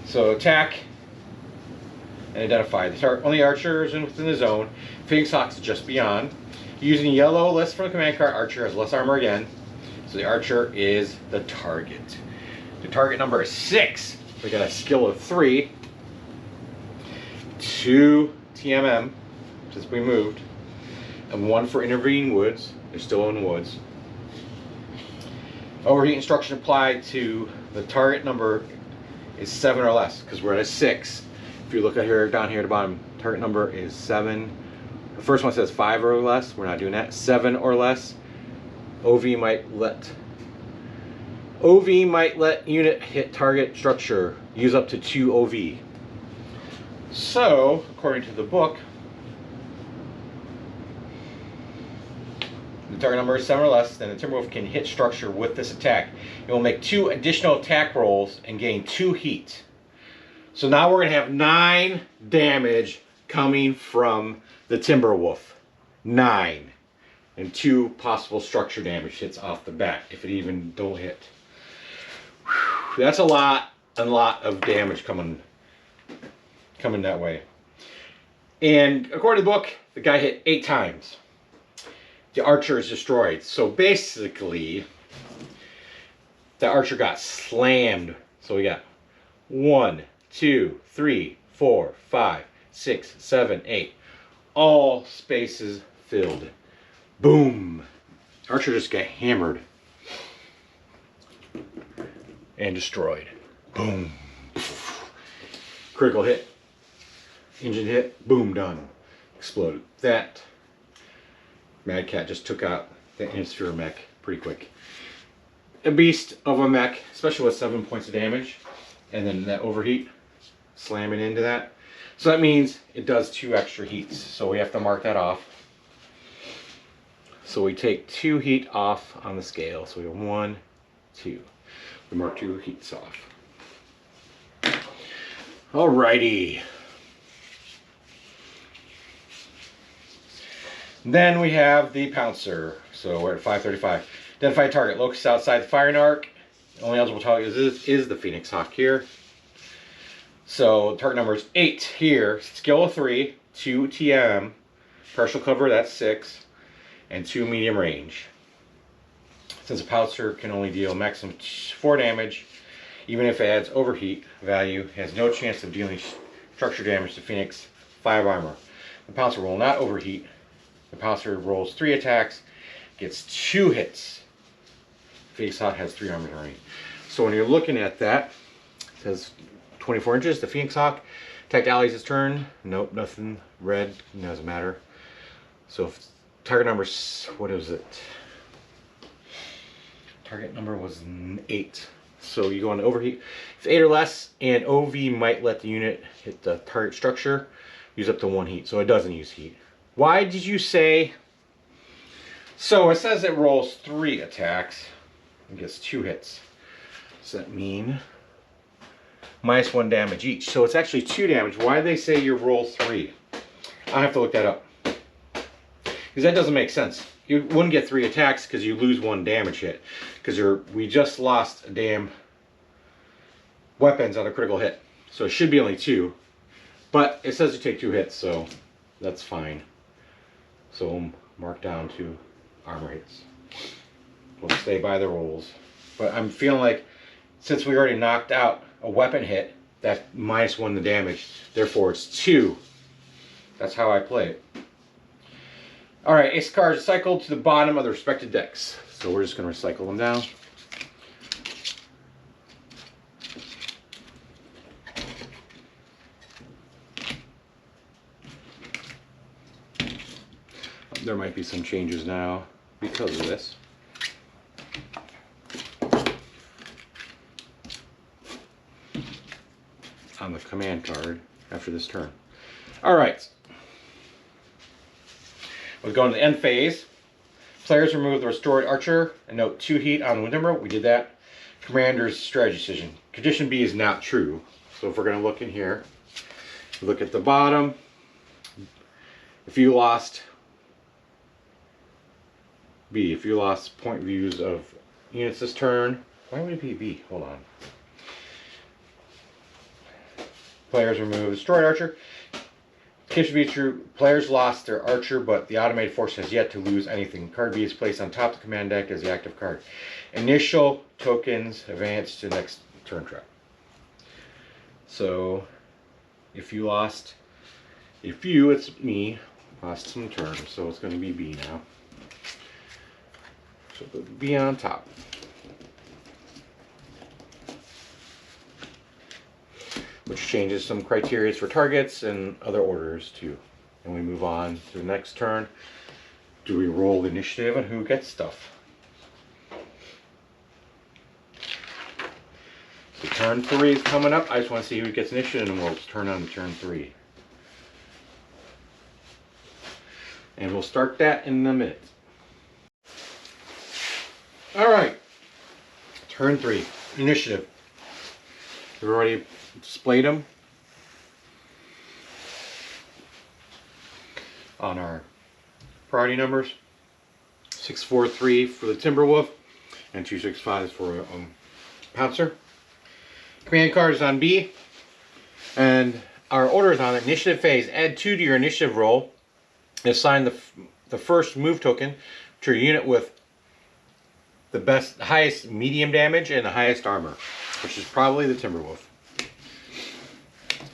So attack and identify. The only Archer is within the zone. Phoenix Hawk is just beyond. Using yellow list from the command card, Archer has less armor again. So the Archer is the target. The target number is 6. We got a skill of 3. 2 TMM, since we moved. And 1 for intervening woods. They're still in the woods. Overheat instruction applied to the target number is 7 or less, because we're at a 6. If you look at here, down here at the bottom, target number is 7. The first one says 5 or less. We're not doing that. 7 or less. OV might let unit hit target structure. Use up to 2 OV. So, according to the book, the target number is 7 or less, then the Timberwolf can hit structure with this attack. It will make 2 additional attack rolls and gain 2 heat. So now we're going to have 9 damage coming from the Timberwolf. 9. And 2 possible structure damage hits off the bat, if it even don't hit. Whew, that's a lot of damage coming that way. And according to the book, the guy hit 8 times. The Archer is destroyed. So basically, the Archer got slammed. So we got 1, 2, 3, 4, 5, 6, 7, 8. All spaces filled. Boom. Archer just got hammered and destroyed. Boom. Critical hit. Engine hit. Boom. Done. Exploded. That Mad Cat just took out the Insphere mech pretty quick. A beast of a mech, especially with 7 points of damage. And then that overheat slamming into that. So that means it does 2 extra heats. So we have to mark that off. So we take 2 heat off on the scale. So we go 1, 2. We mark 2 heats off. Alrighty. Then we have the Pouncer. So we're at 535. Identify target. Locus outside the firing arc. Only eligible target is the Phoenix Hawk here. So target number is 8 here. Skill of 3. 2 TM. Partial cover, that's 6. And 2 medium range. Since a Pouncer can only deal maximum 4 damage, even if it adds overheat value, it has no chance of dealing structure damage to Phoenix 5 armor. The Pouncer will not overheat. The Pouncer rolls 3 attacks, gets 2 hits. Phoenix Hawk has 3 armor already. So when you're looking at that, it says 24 inches. The Phoenix Hawk attacked allies this turn. Nope, nothing. Red, doesn't matter. So if target number, what is it? Target number was 8. So you go on overheat. If 8 or less, and OV might let the unit hit the target structure, use up to 1 heat. So it doesn't use heat. Why did you say? So it says it rolls 3 attacks and gets 2 hits. Does that mean -1 damage each? So it's actually 2 damage. Why did they say you roll 3? I have to look that up. Because that doesn't make sense. You wouldn't get 3 attacks because you lose 1 damage hit. Because we just lost a damn weapons on a critical hit. So it should be only 2. But it says you take 2 hits, so that's fine. So mark down 2 armor hits. We'll stay by the rolls. But I'm feeling like since we already knocked out a weapon hit, that's -1 the damage. Therefore it's 2. That's how I play it. Alright, ace cards cycled to the bottom of the respective decks. So we're just going to recycle them down. There might be some changes now because of this. On the command card after this turn. Alright. We'll go into the end phase. Players remove the restored archer and note 2 heat on the wind timber. We did that. Commander's strategy decision. Condition B is not true. So if we're going to look in here, look at the bottom. If you lost B, if you lost point views of units this turn, why would it be B? Hold on. Players remove destroyed archer. It should be true. Players lost their archer, but the automated force has yet to lose anything. Card B is placed on top of the command deck as the active card. Initial tokens advance to the next turn track. So, if it's me, lost some turns, so it's going to be B now. So put B on top. Which changes some criteria for targets and other orders too. And we move on to the next turn. Do we roll the initiative on who gets stuff? So turn 3 is coming up. I just want to see who gets initiative and we'll turn on to turn 3. And we'll start that in a minute. Alright. Turn 3. Initiative. We've already displayed them on our priority numbers. 643 for the Timberwolf and 265 for Pouncer. Command card is on B, and our order is on initiative phase. Add 2 to your initiative roll. Assign the first move token to your unit with the highest medium damage and the highest armor, which is probably the Timberwolf.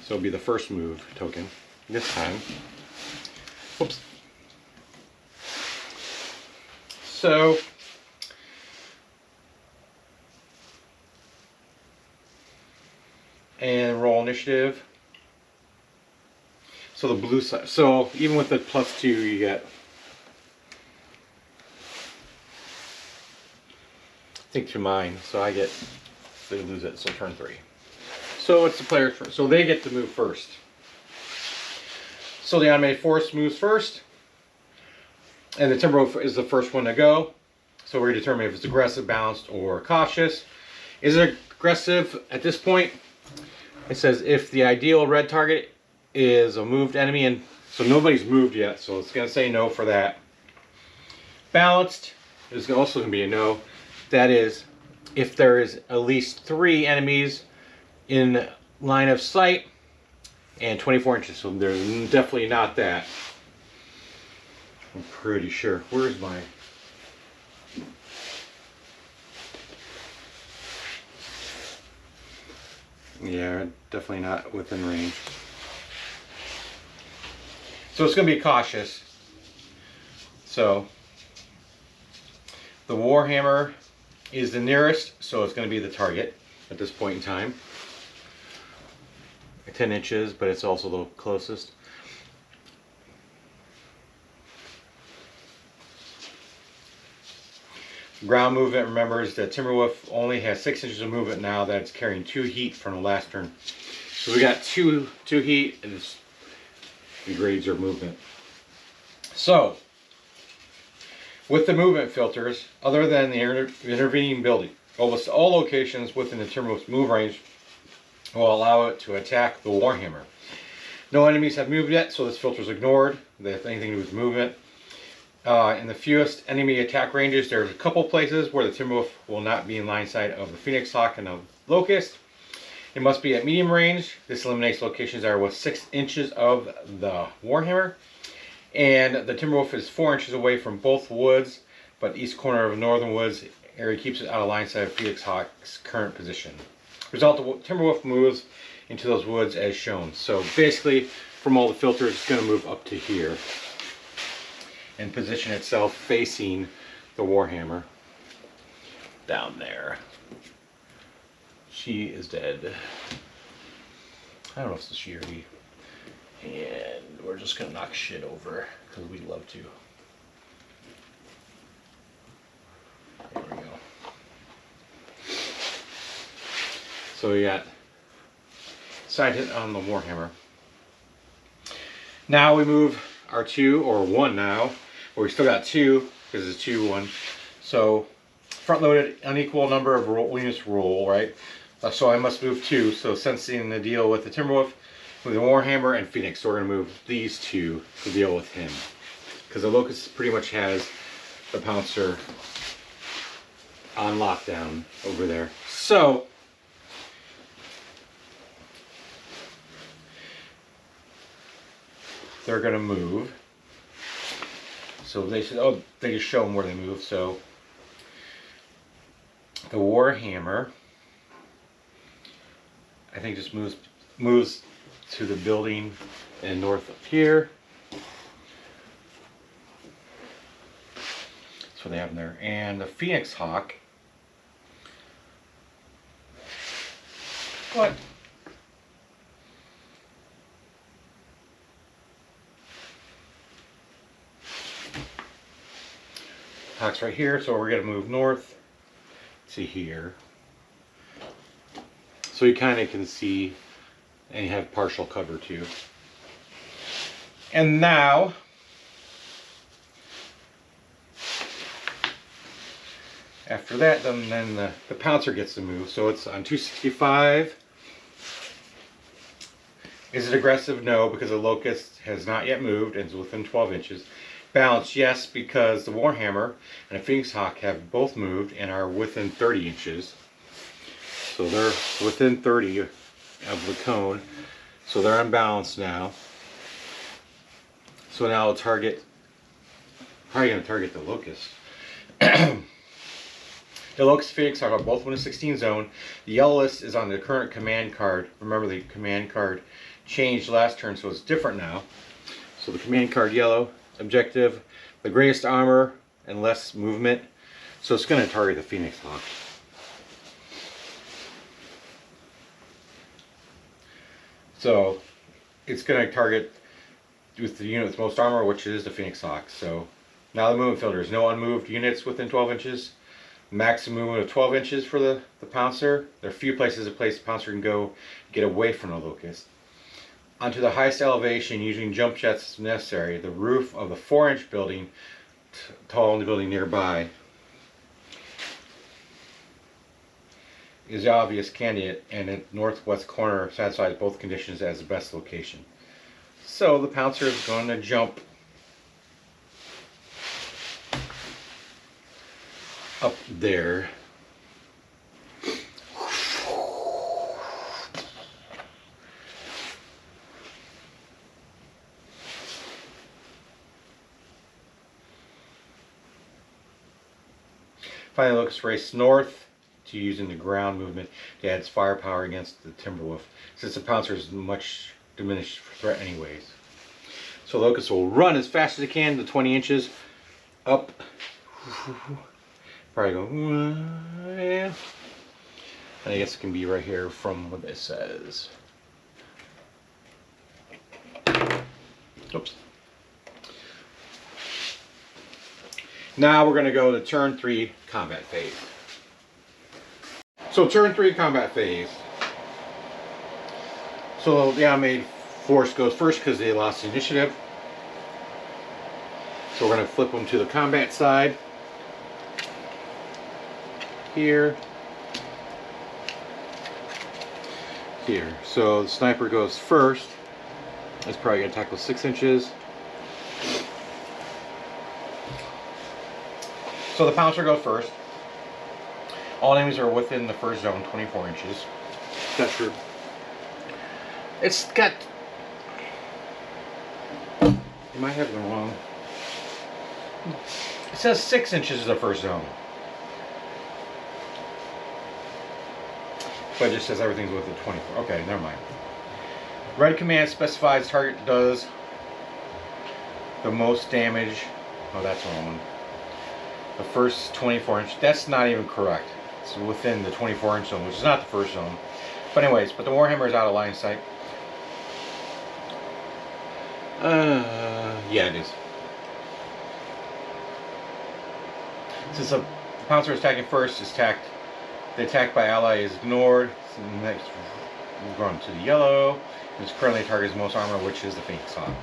So it'll be the first move token this time. Whoops. So and roll initiative. So the blue side. So even with the +2, you get. Think to mine. So I get. They lose it. So turn 3. So it's the player's first. So they get to move first. So the automated force moves first. And the Timberwolf is the first one to go. So we're going to determine if it's aggressive, balanced, or cautious. Is it aggressive at this point? It says if the ideal red target is a moved enemy and So nobody's moved yet, so it's going to say no for that. Balanced is also going to be a no. That is, if there is at least 3 enemies in line of sight and 24 inches. So there's definitely not that. I'm pretty sure. Where's my... Yeah, definitely not within range. So it's going to be cautious. So the Warhammer is the nearest, so it's going to be the target at this point in time. 10 inches, but it's also the closest. Ground movement, remember, is that Timberwolf only has 6 inches of movement now that it's carrying 2 heat from the last turn. So we got two heat, and it's degrades our movement. So, with the movement filters, other than the intervening building, almost all locations within the Timberwolf's move range will allow it to attack the Warhammer. No enemies have moved yet, so this filter is ignored. They have anything to do with movement. In the fewest enemy attack ranges, there's a couple places where the Timberwolf will not be in line sight of the Phoenix Hawk and the Locust. It must be at medium range. This eliminates locations that are within 6 inches of the Warhammer. And the Timberwolf is 4 inches away from both woods, but east corner of northern woods area keeps it out of line sight of Phoenix Hawk's current position. Result, the Timberwolf moves into those woods as shown. So basically, from all the filters, it's going to move up to here and position itself facing the Warhammer down there. She is dead. I don't know if it's a she or he. And we're just gonna knock shit over because we love to. There we go. So we got side hit on the Warhammer. Now we move our 2 or 1 now. Well, we still got 2 because it's 2-1. So front loaded unequal number of units roll, right? So I must move 2. So sensing the deal with the Timberwolf, with the Warhammer and Phoenix, so we're going to move these 2 to deal with him. Because the Locust pretty much has the Pouncer on lockdown over there. So they're going to move. So they said, oh, they just show them where they move. So the Warhammer, I think, just moves to the building and north up here. That's what they have in there. And the Phoenix Hawk, what? Hawk's right here, so we're going to move north to here. So you kind of can see, and you have partial cover too. And now, after that, then the Pouncer gets to move. So it's on 265. Is it aggressive? No, because the Locust has not yet moved and is within 12 inches. Balanced, yes, because the Warhammer and the Phoenix Hawk have both moved and are within 30 inches. So they're within 30 of the cone. So they're unbalanced now. So now I'll target, probably going to target the Locust. The Locust and Phoenix are both within a 16 zone. The yellow list is on the current command card. Remember, the command card changed last turn, so it's different now. So the command card yellow, objective, the greatest armor and less movement. So it's going to target the Phoenix Hawk. So it's going to target with the unit with most armor, which is the Phoenix Hawk. So now the movement filter is no unmoved units within 12 inches. Maximum movement of 12 inches for the Pouncer. There are few places the Pouncer can go get away from the Locust. Onto the highest elevation, using jump jets if necessary, the roof of the 4-inch building, tall in the building nearby, is the obvious candidate, and the northwest corner satisfies both conditions as the best location. So the pouncer is going to jump up there. Finally looks race north to using the ground movement to add firepower against the Timberwolf, since the pouncer is much diminished threat anyways. So Locust will run as fast as it can to 20 inches up. Probably go, yeah. And I guess it can be right here from what it says. Oops. Now we're going to go to turn 3 combat phase. So turn 3 combat phase. So the animated force goes first because they lost the initiative. So we're going to flip them to the combat side. Here. Here. So the sniper goes first. It's probably going to tackle 6 inches. So the pouncer goes first. All enemies are within the first zone, 24 inches. That's true. It's got... You might have the wrong... It says 6 inches is the first zone. But it just says everything's within 24. Okay, never mind. Red command specifies target does the most damage. Oh, that's the wrong one. The first 24 inch. That's not even correct. It's within the 24 inch zone, which is not the first zone. But anyways, but the Warhammer is out of line of sight. Yeah, it is. Since the pouncer is attacking first, is attacked. The attack by ally is ignored. So next, we've gone to the yellow. It's currently targets most armor, which is the Phoenix Hawk.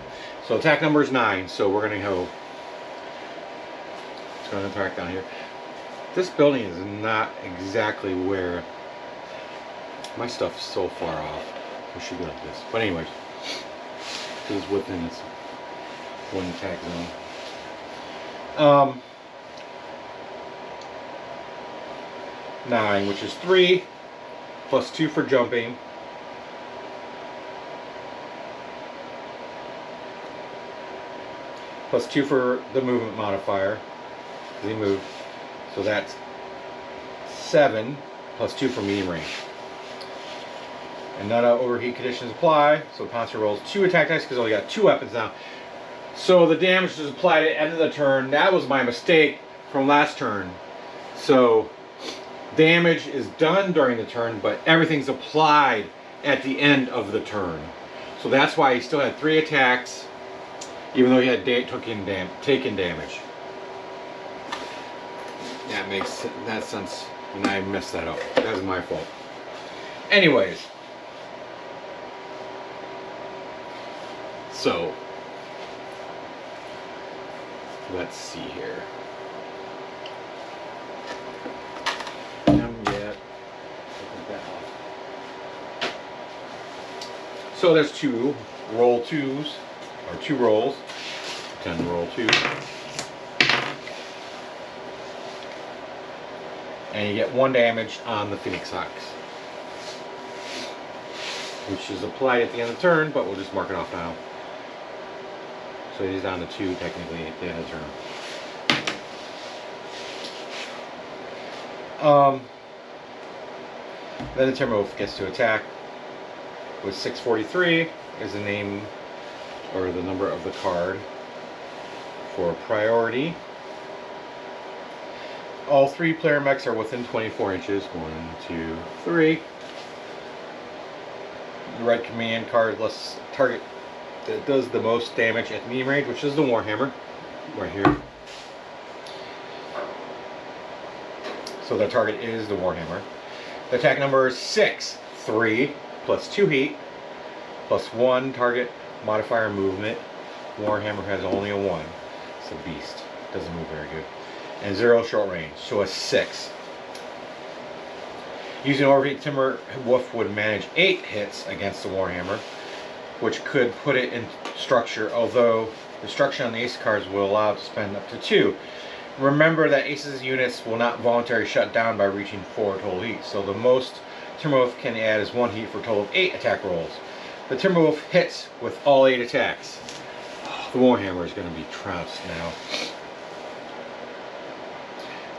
So attack number is 9. So we're going to go. It's going to attack down here. This building is not exactly where my stuff is so far off. We should go like this. But anyways, this is within this one attack zone. 9, which is 3 plus 2 for jumping. Plus 2 for the movement modifier. He moved. So that's 7 plus 2 for medium range. And none of overheat conditions apply. So the pouncer rolls 2 attack dice because I only got 2 weapons now. So the damage is applied at the end of the turn. That was my mistake from last turn. So damage is done during the turn, but everything's applied at the end of the turn. So that's why he still had 3 attacks, even though he had taken damage. That makes that sense, and I messed that up. That was my fault. Anyways, so let's see here. So there's 2 roll 2s, or 2 rolls. 10 roll 2. And you get 1 damage on the Phoenix Hawks, which is applied at the end of the turn, but we'll just mark it off now. So he's down to 2 technically at the end of the turn. Then the Timberwolf gets to attack with 643 is the name or the number of the card for priority. All 3 player mechs are within 24 inches. 1, 2, 3. The red command card lists target that does the most damage at medium range, which is the Warhammer, right here. So the target is the Warhammer. The attack number is 6, 3 plus 2 heat plus 1 target modifier movement. Warhammer has only a 1. It's a beast. Doesn't move very good. And 0 short range, so a 6. Using overheat, Timberwolf would manage 8 hits against the Warhammer. which could put it in structure, although the structure on the ace cards will allow it to spend up to 2. Remember that Ace's units will not voluntarily shut down by reaching 4 total heat, so the most Timberwolf can add is 1 heat for a total of 8 attack rolls. The Timberwolf hits with all 8 attacks. The Warhammer is going to be trounced now.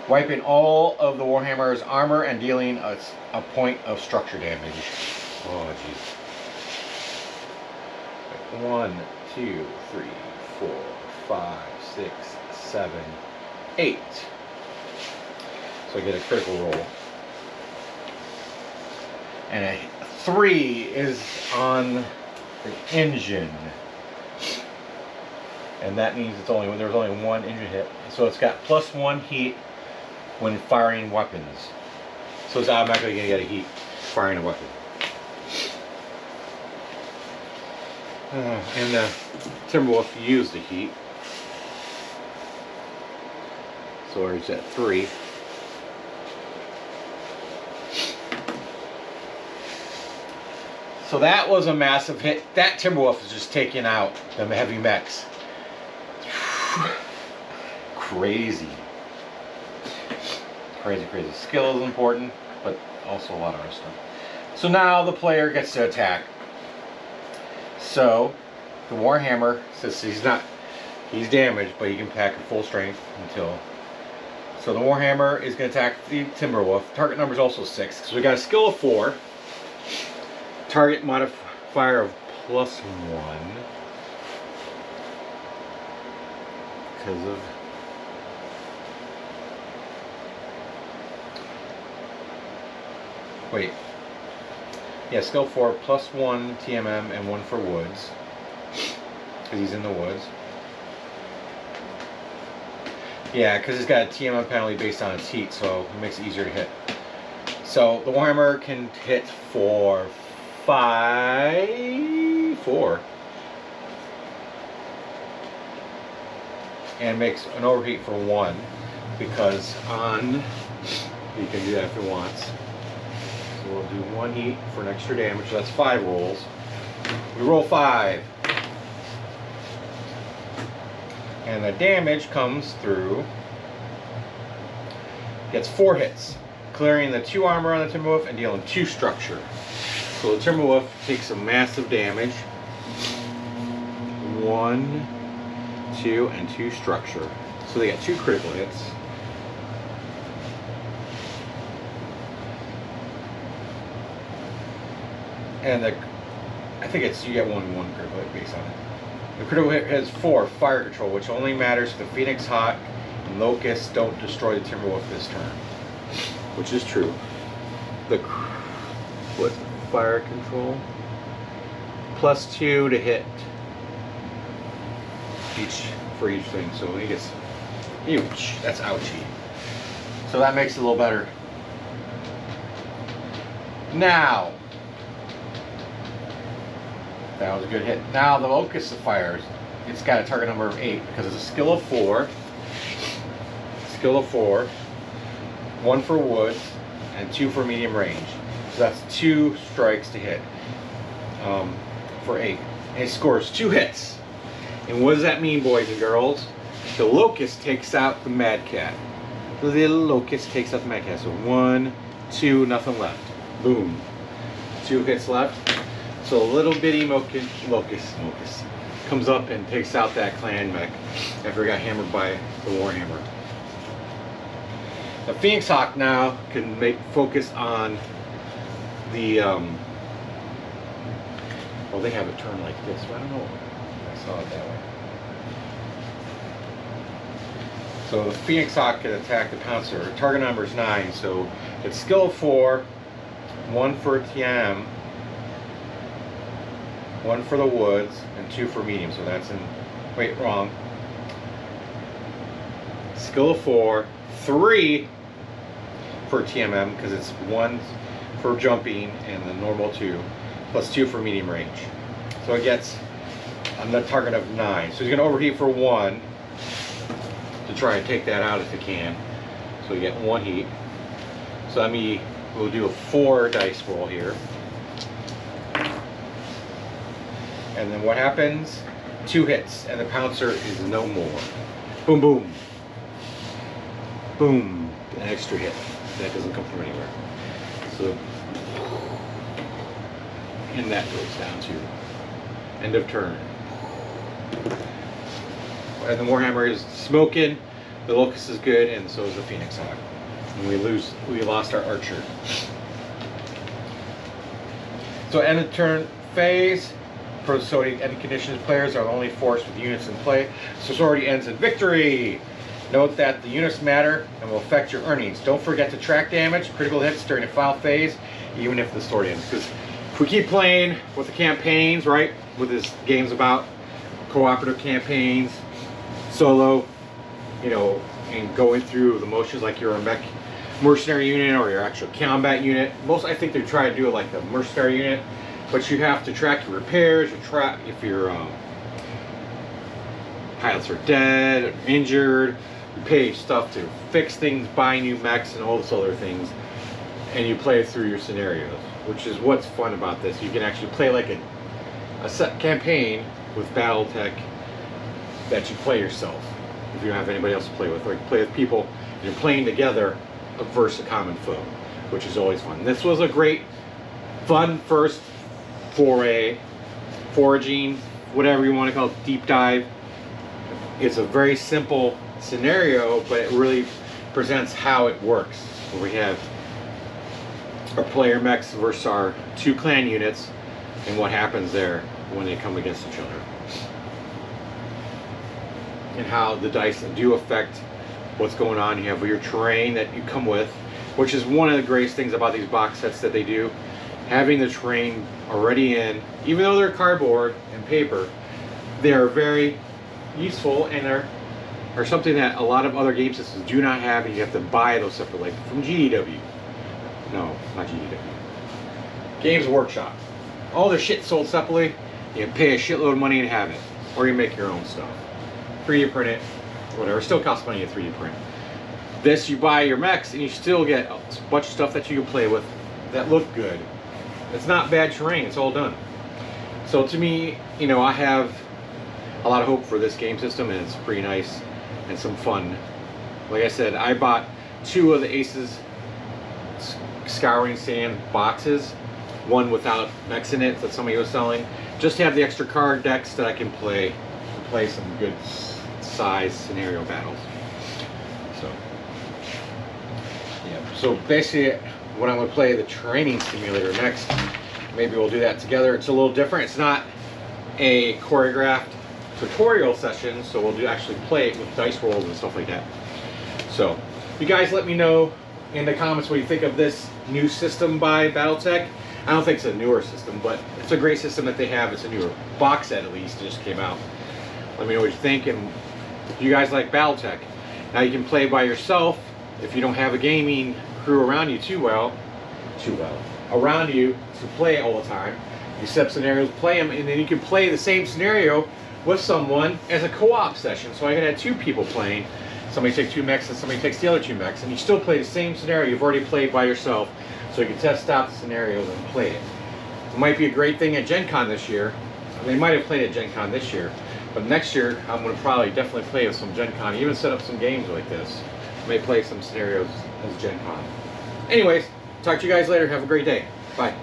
Wiping all of the Warhammer's armor and dealing a point of structure damage. Oh, jeez. 1, 2, 3, 4, 5, 6, 7, 8. So I get a critical roll. And a 3 is on the engine. And that means there's only 1 engine hit. So it's got +1 heat when firing weapons. So it's automatically going to get a heat firing a weapon. And the Timberwolf used the heat. So it's at 3. So that was a massive hit. That Timberwolf is just taking out the heavy mechs. Crazy. Crazy. Skill is important, but also a lot of other stuff. So now the player gets to attack. So the Warhammer, since he's damaged, but he can pack at full strength until. So the Warhammer is going to attack the Timberwolf. Target number is also 6. So we got a skill of 4. Target modifier of +1. Because of. Wait. Yeah, skill 4 +1 TMM and 1 for woods. Because he's in the woods. Yeah, because it's got a TMM penalty based on its heat, so it makes it easier to hit. So the Warhammer can hit for 4. And makes an overheat for 1. Because he can do that if he wants. So we'll do 1 heat for an extra damage, so that's 5 rolls. We roll 5. And the damage comes through, gets 4 hits, clearing the 2 armor on the Timberwolf and dealing 2 structure. So the Timberwolf takes some massive damage. 1, 2, and 2 structure. So they get 2 critical hits. And I think you get one critical hit based on it. The critical hit has 4 fire control, which only matters if the Phoenix Hawk and Locust don't destroy the Timberwolf this turn. Which is true. What fire control? +2 to hit for each thing. So he gets huge. That's ouchie. So that makes it a little better. Now. That was a good hit. Now the Locust fires. It's got a target number of 8 because it's a skill of 4. Skill of 4. 1 for woods and 2 for medium range. So that's 2 strikes to hit for 8. And it scores 2 hits. And what does that mean, boys and girls? The Locust takes out the Mad Cat. The little Locust takes out the Mad Cat. So 1, 2, nothing left. Boom. 2 hits left. So a little bitty Locust comes up and takes out that clan mech after it got hammered by the Warhammer. The Phoenix Hawk now can focus on the well, they have a turn like this, but I don't know if I saw it that way. So the Phoenix Hawk can attack the Pouncer. Target number is 9, so it's skill 4, 1 for TM, 1 for the woods, and 2 for medium. So that's in. Wait, wrong. Skill of 4, 3 for TMM because it's 1 for jumping and the normal 2, plus 2 for medium range. So it gets a target of 9. So he's going to overheat for 1 to try and take that out if he can. So we get 1 heat. So that means we'll do a 4 dice roll here. And then what happens? 2 hits, and the pouncer is no more. Boom, boom. Boom. An extra hit. That doesn't come from anywhere. So, and that goes down to end of turn. And the Warhammer is smoking, the Locust is good, and so is the Phoenix Hawk. And we lost our Archer. So end of turn phase, prosodic end conditions players are the only force with units in play. So sorority ends in victory. Note that the units matter and will affect your earnings. Don't forget to track damage, critical hits during the final phase, even if the story ends. Because if we keep playing with the campaigns, right, with this game's about cooperative campaigns, solo, you know, and going through the motions like you're a mercenary unit or your actual combat unit. I think they try to do it like the mercenary unit, but you have to track your repairs, if your pilots are dead or injured, you pay stuff to fix things, buy new mechs and all this other things, and you play through your scenarios, which is what's fun about this. You can actually play like a set campaign with BattleTech that you play yourself if you don't have anybody else to play with, or you play with people and you're playing together versus a common foe, which is always fun. This was a great fun first foray, foraging, whatever you want to call it, deep dive. It's a very simple scenario, but it really presents how it works. We have our player mechs versus our 2 clan units and what happens there when they come against each other, and how the dice do affect what's going on. You have your terrain that you come with, which is one of the greatest things about these box sets that they do. Having the terrain already in, even though they're cardboard and paper, they are very useful and are something that a lot of other game systems do not have, and you have to buy those separately, like from GDW. No, not GDW. Games Workshop. All their shit sold separately. You pay a shitload of money to have it, or you make your own stuff. 3D print it, whatever. It still costs money to 3D print. This, you buy your mechs and you still get a bunch of stuff that you can play with that look good. It's not bad terrain, it's all done. So to me, you know, I have a lot of hope for this game system, and it's pretty nice and some fun. Like I said, I bought 2 of the Aces scouring sand boxes, one without mechs in it that somebody was selling, just to have the extra card decks that I can play some good size scenario battles. So yeah, so basically when I'm going to play the training simulator next, maybe we'll do that together. It's a little different. It's not a choreographed tutorial session, so we'll actually play it with dice rolls and stuff like that. So you guys let me know in the comments what you think of this new system by BattleTech. I don't think it's a newer system, but it's a great system that they have. It's a newer box set, at least. It just came out. Let me know what you think, and if you guys like BattleTech. Now you can play by yourself if you don't have a gaming crew around you around you to play all the time. You set up scenarios, play them, and then you can play the same scenario with someone as a co-op session. So I can have 2 people playing. Somebody takes 2 mechs and somebody takes the other 2 mechs, and you still play the same scenario you've already played by yourself, so you can test out the scenarios and play it. It might be a great thing at Gen Con this year. They might have played at Gen Con this year, but next year I'm going to probably definitely play with some Gen Con, even set up some games like this. I may play some scenarios as Gen Con. Anyways, talk to you guys later. Have a great day. Bye.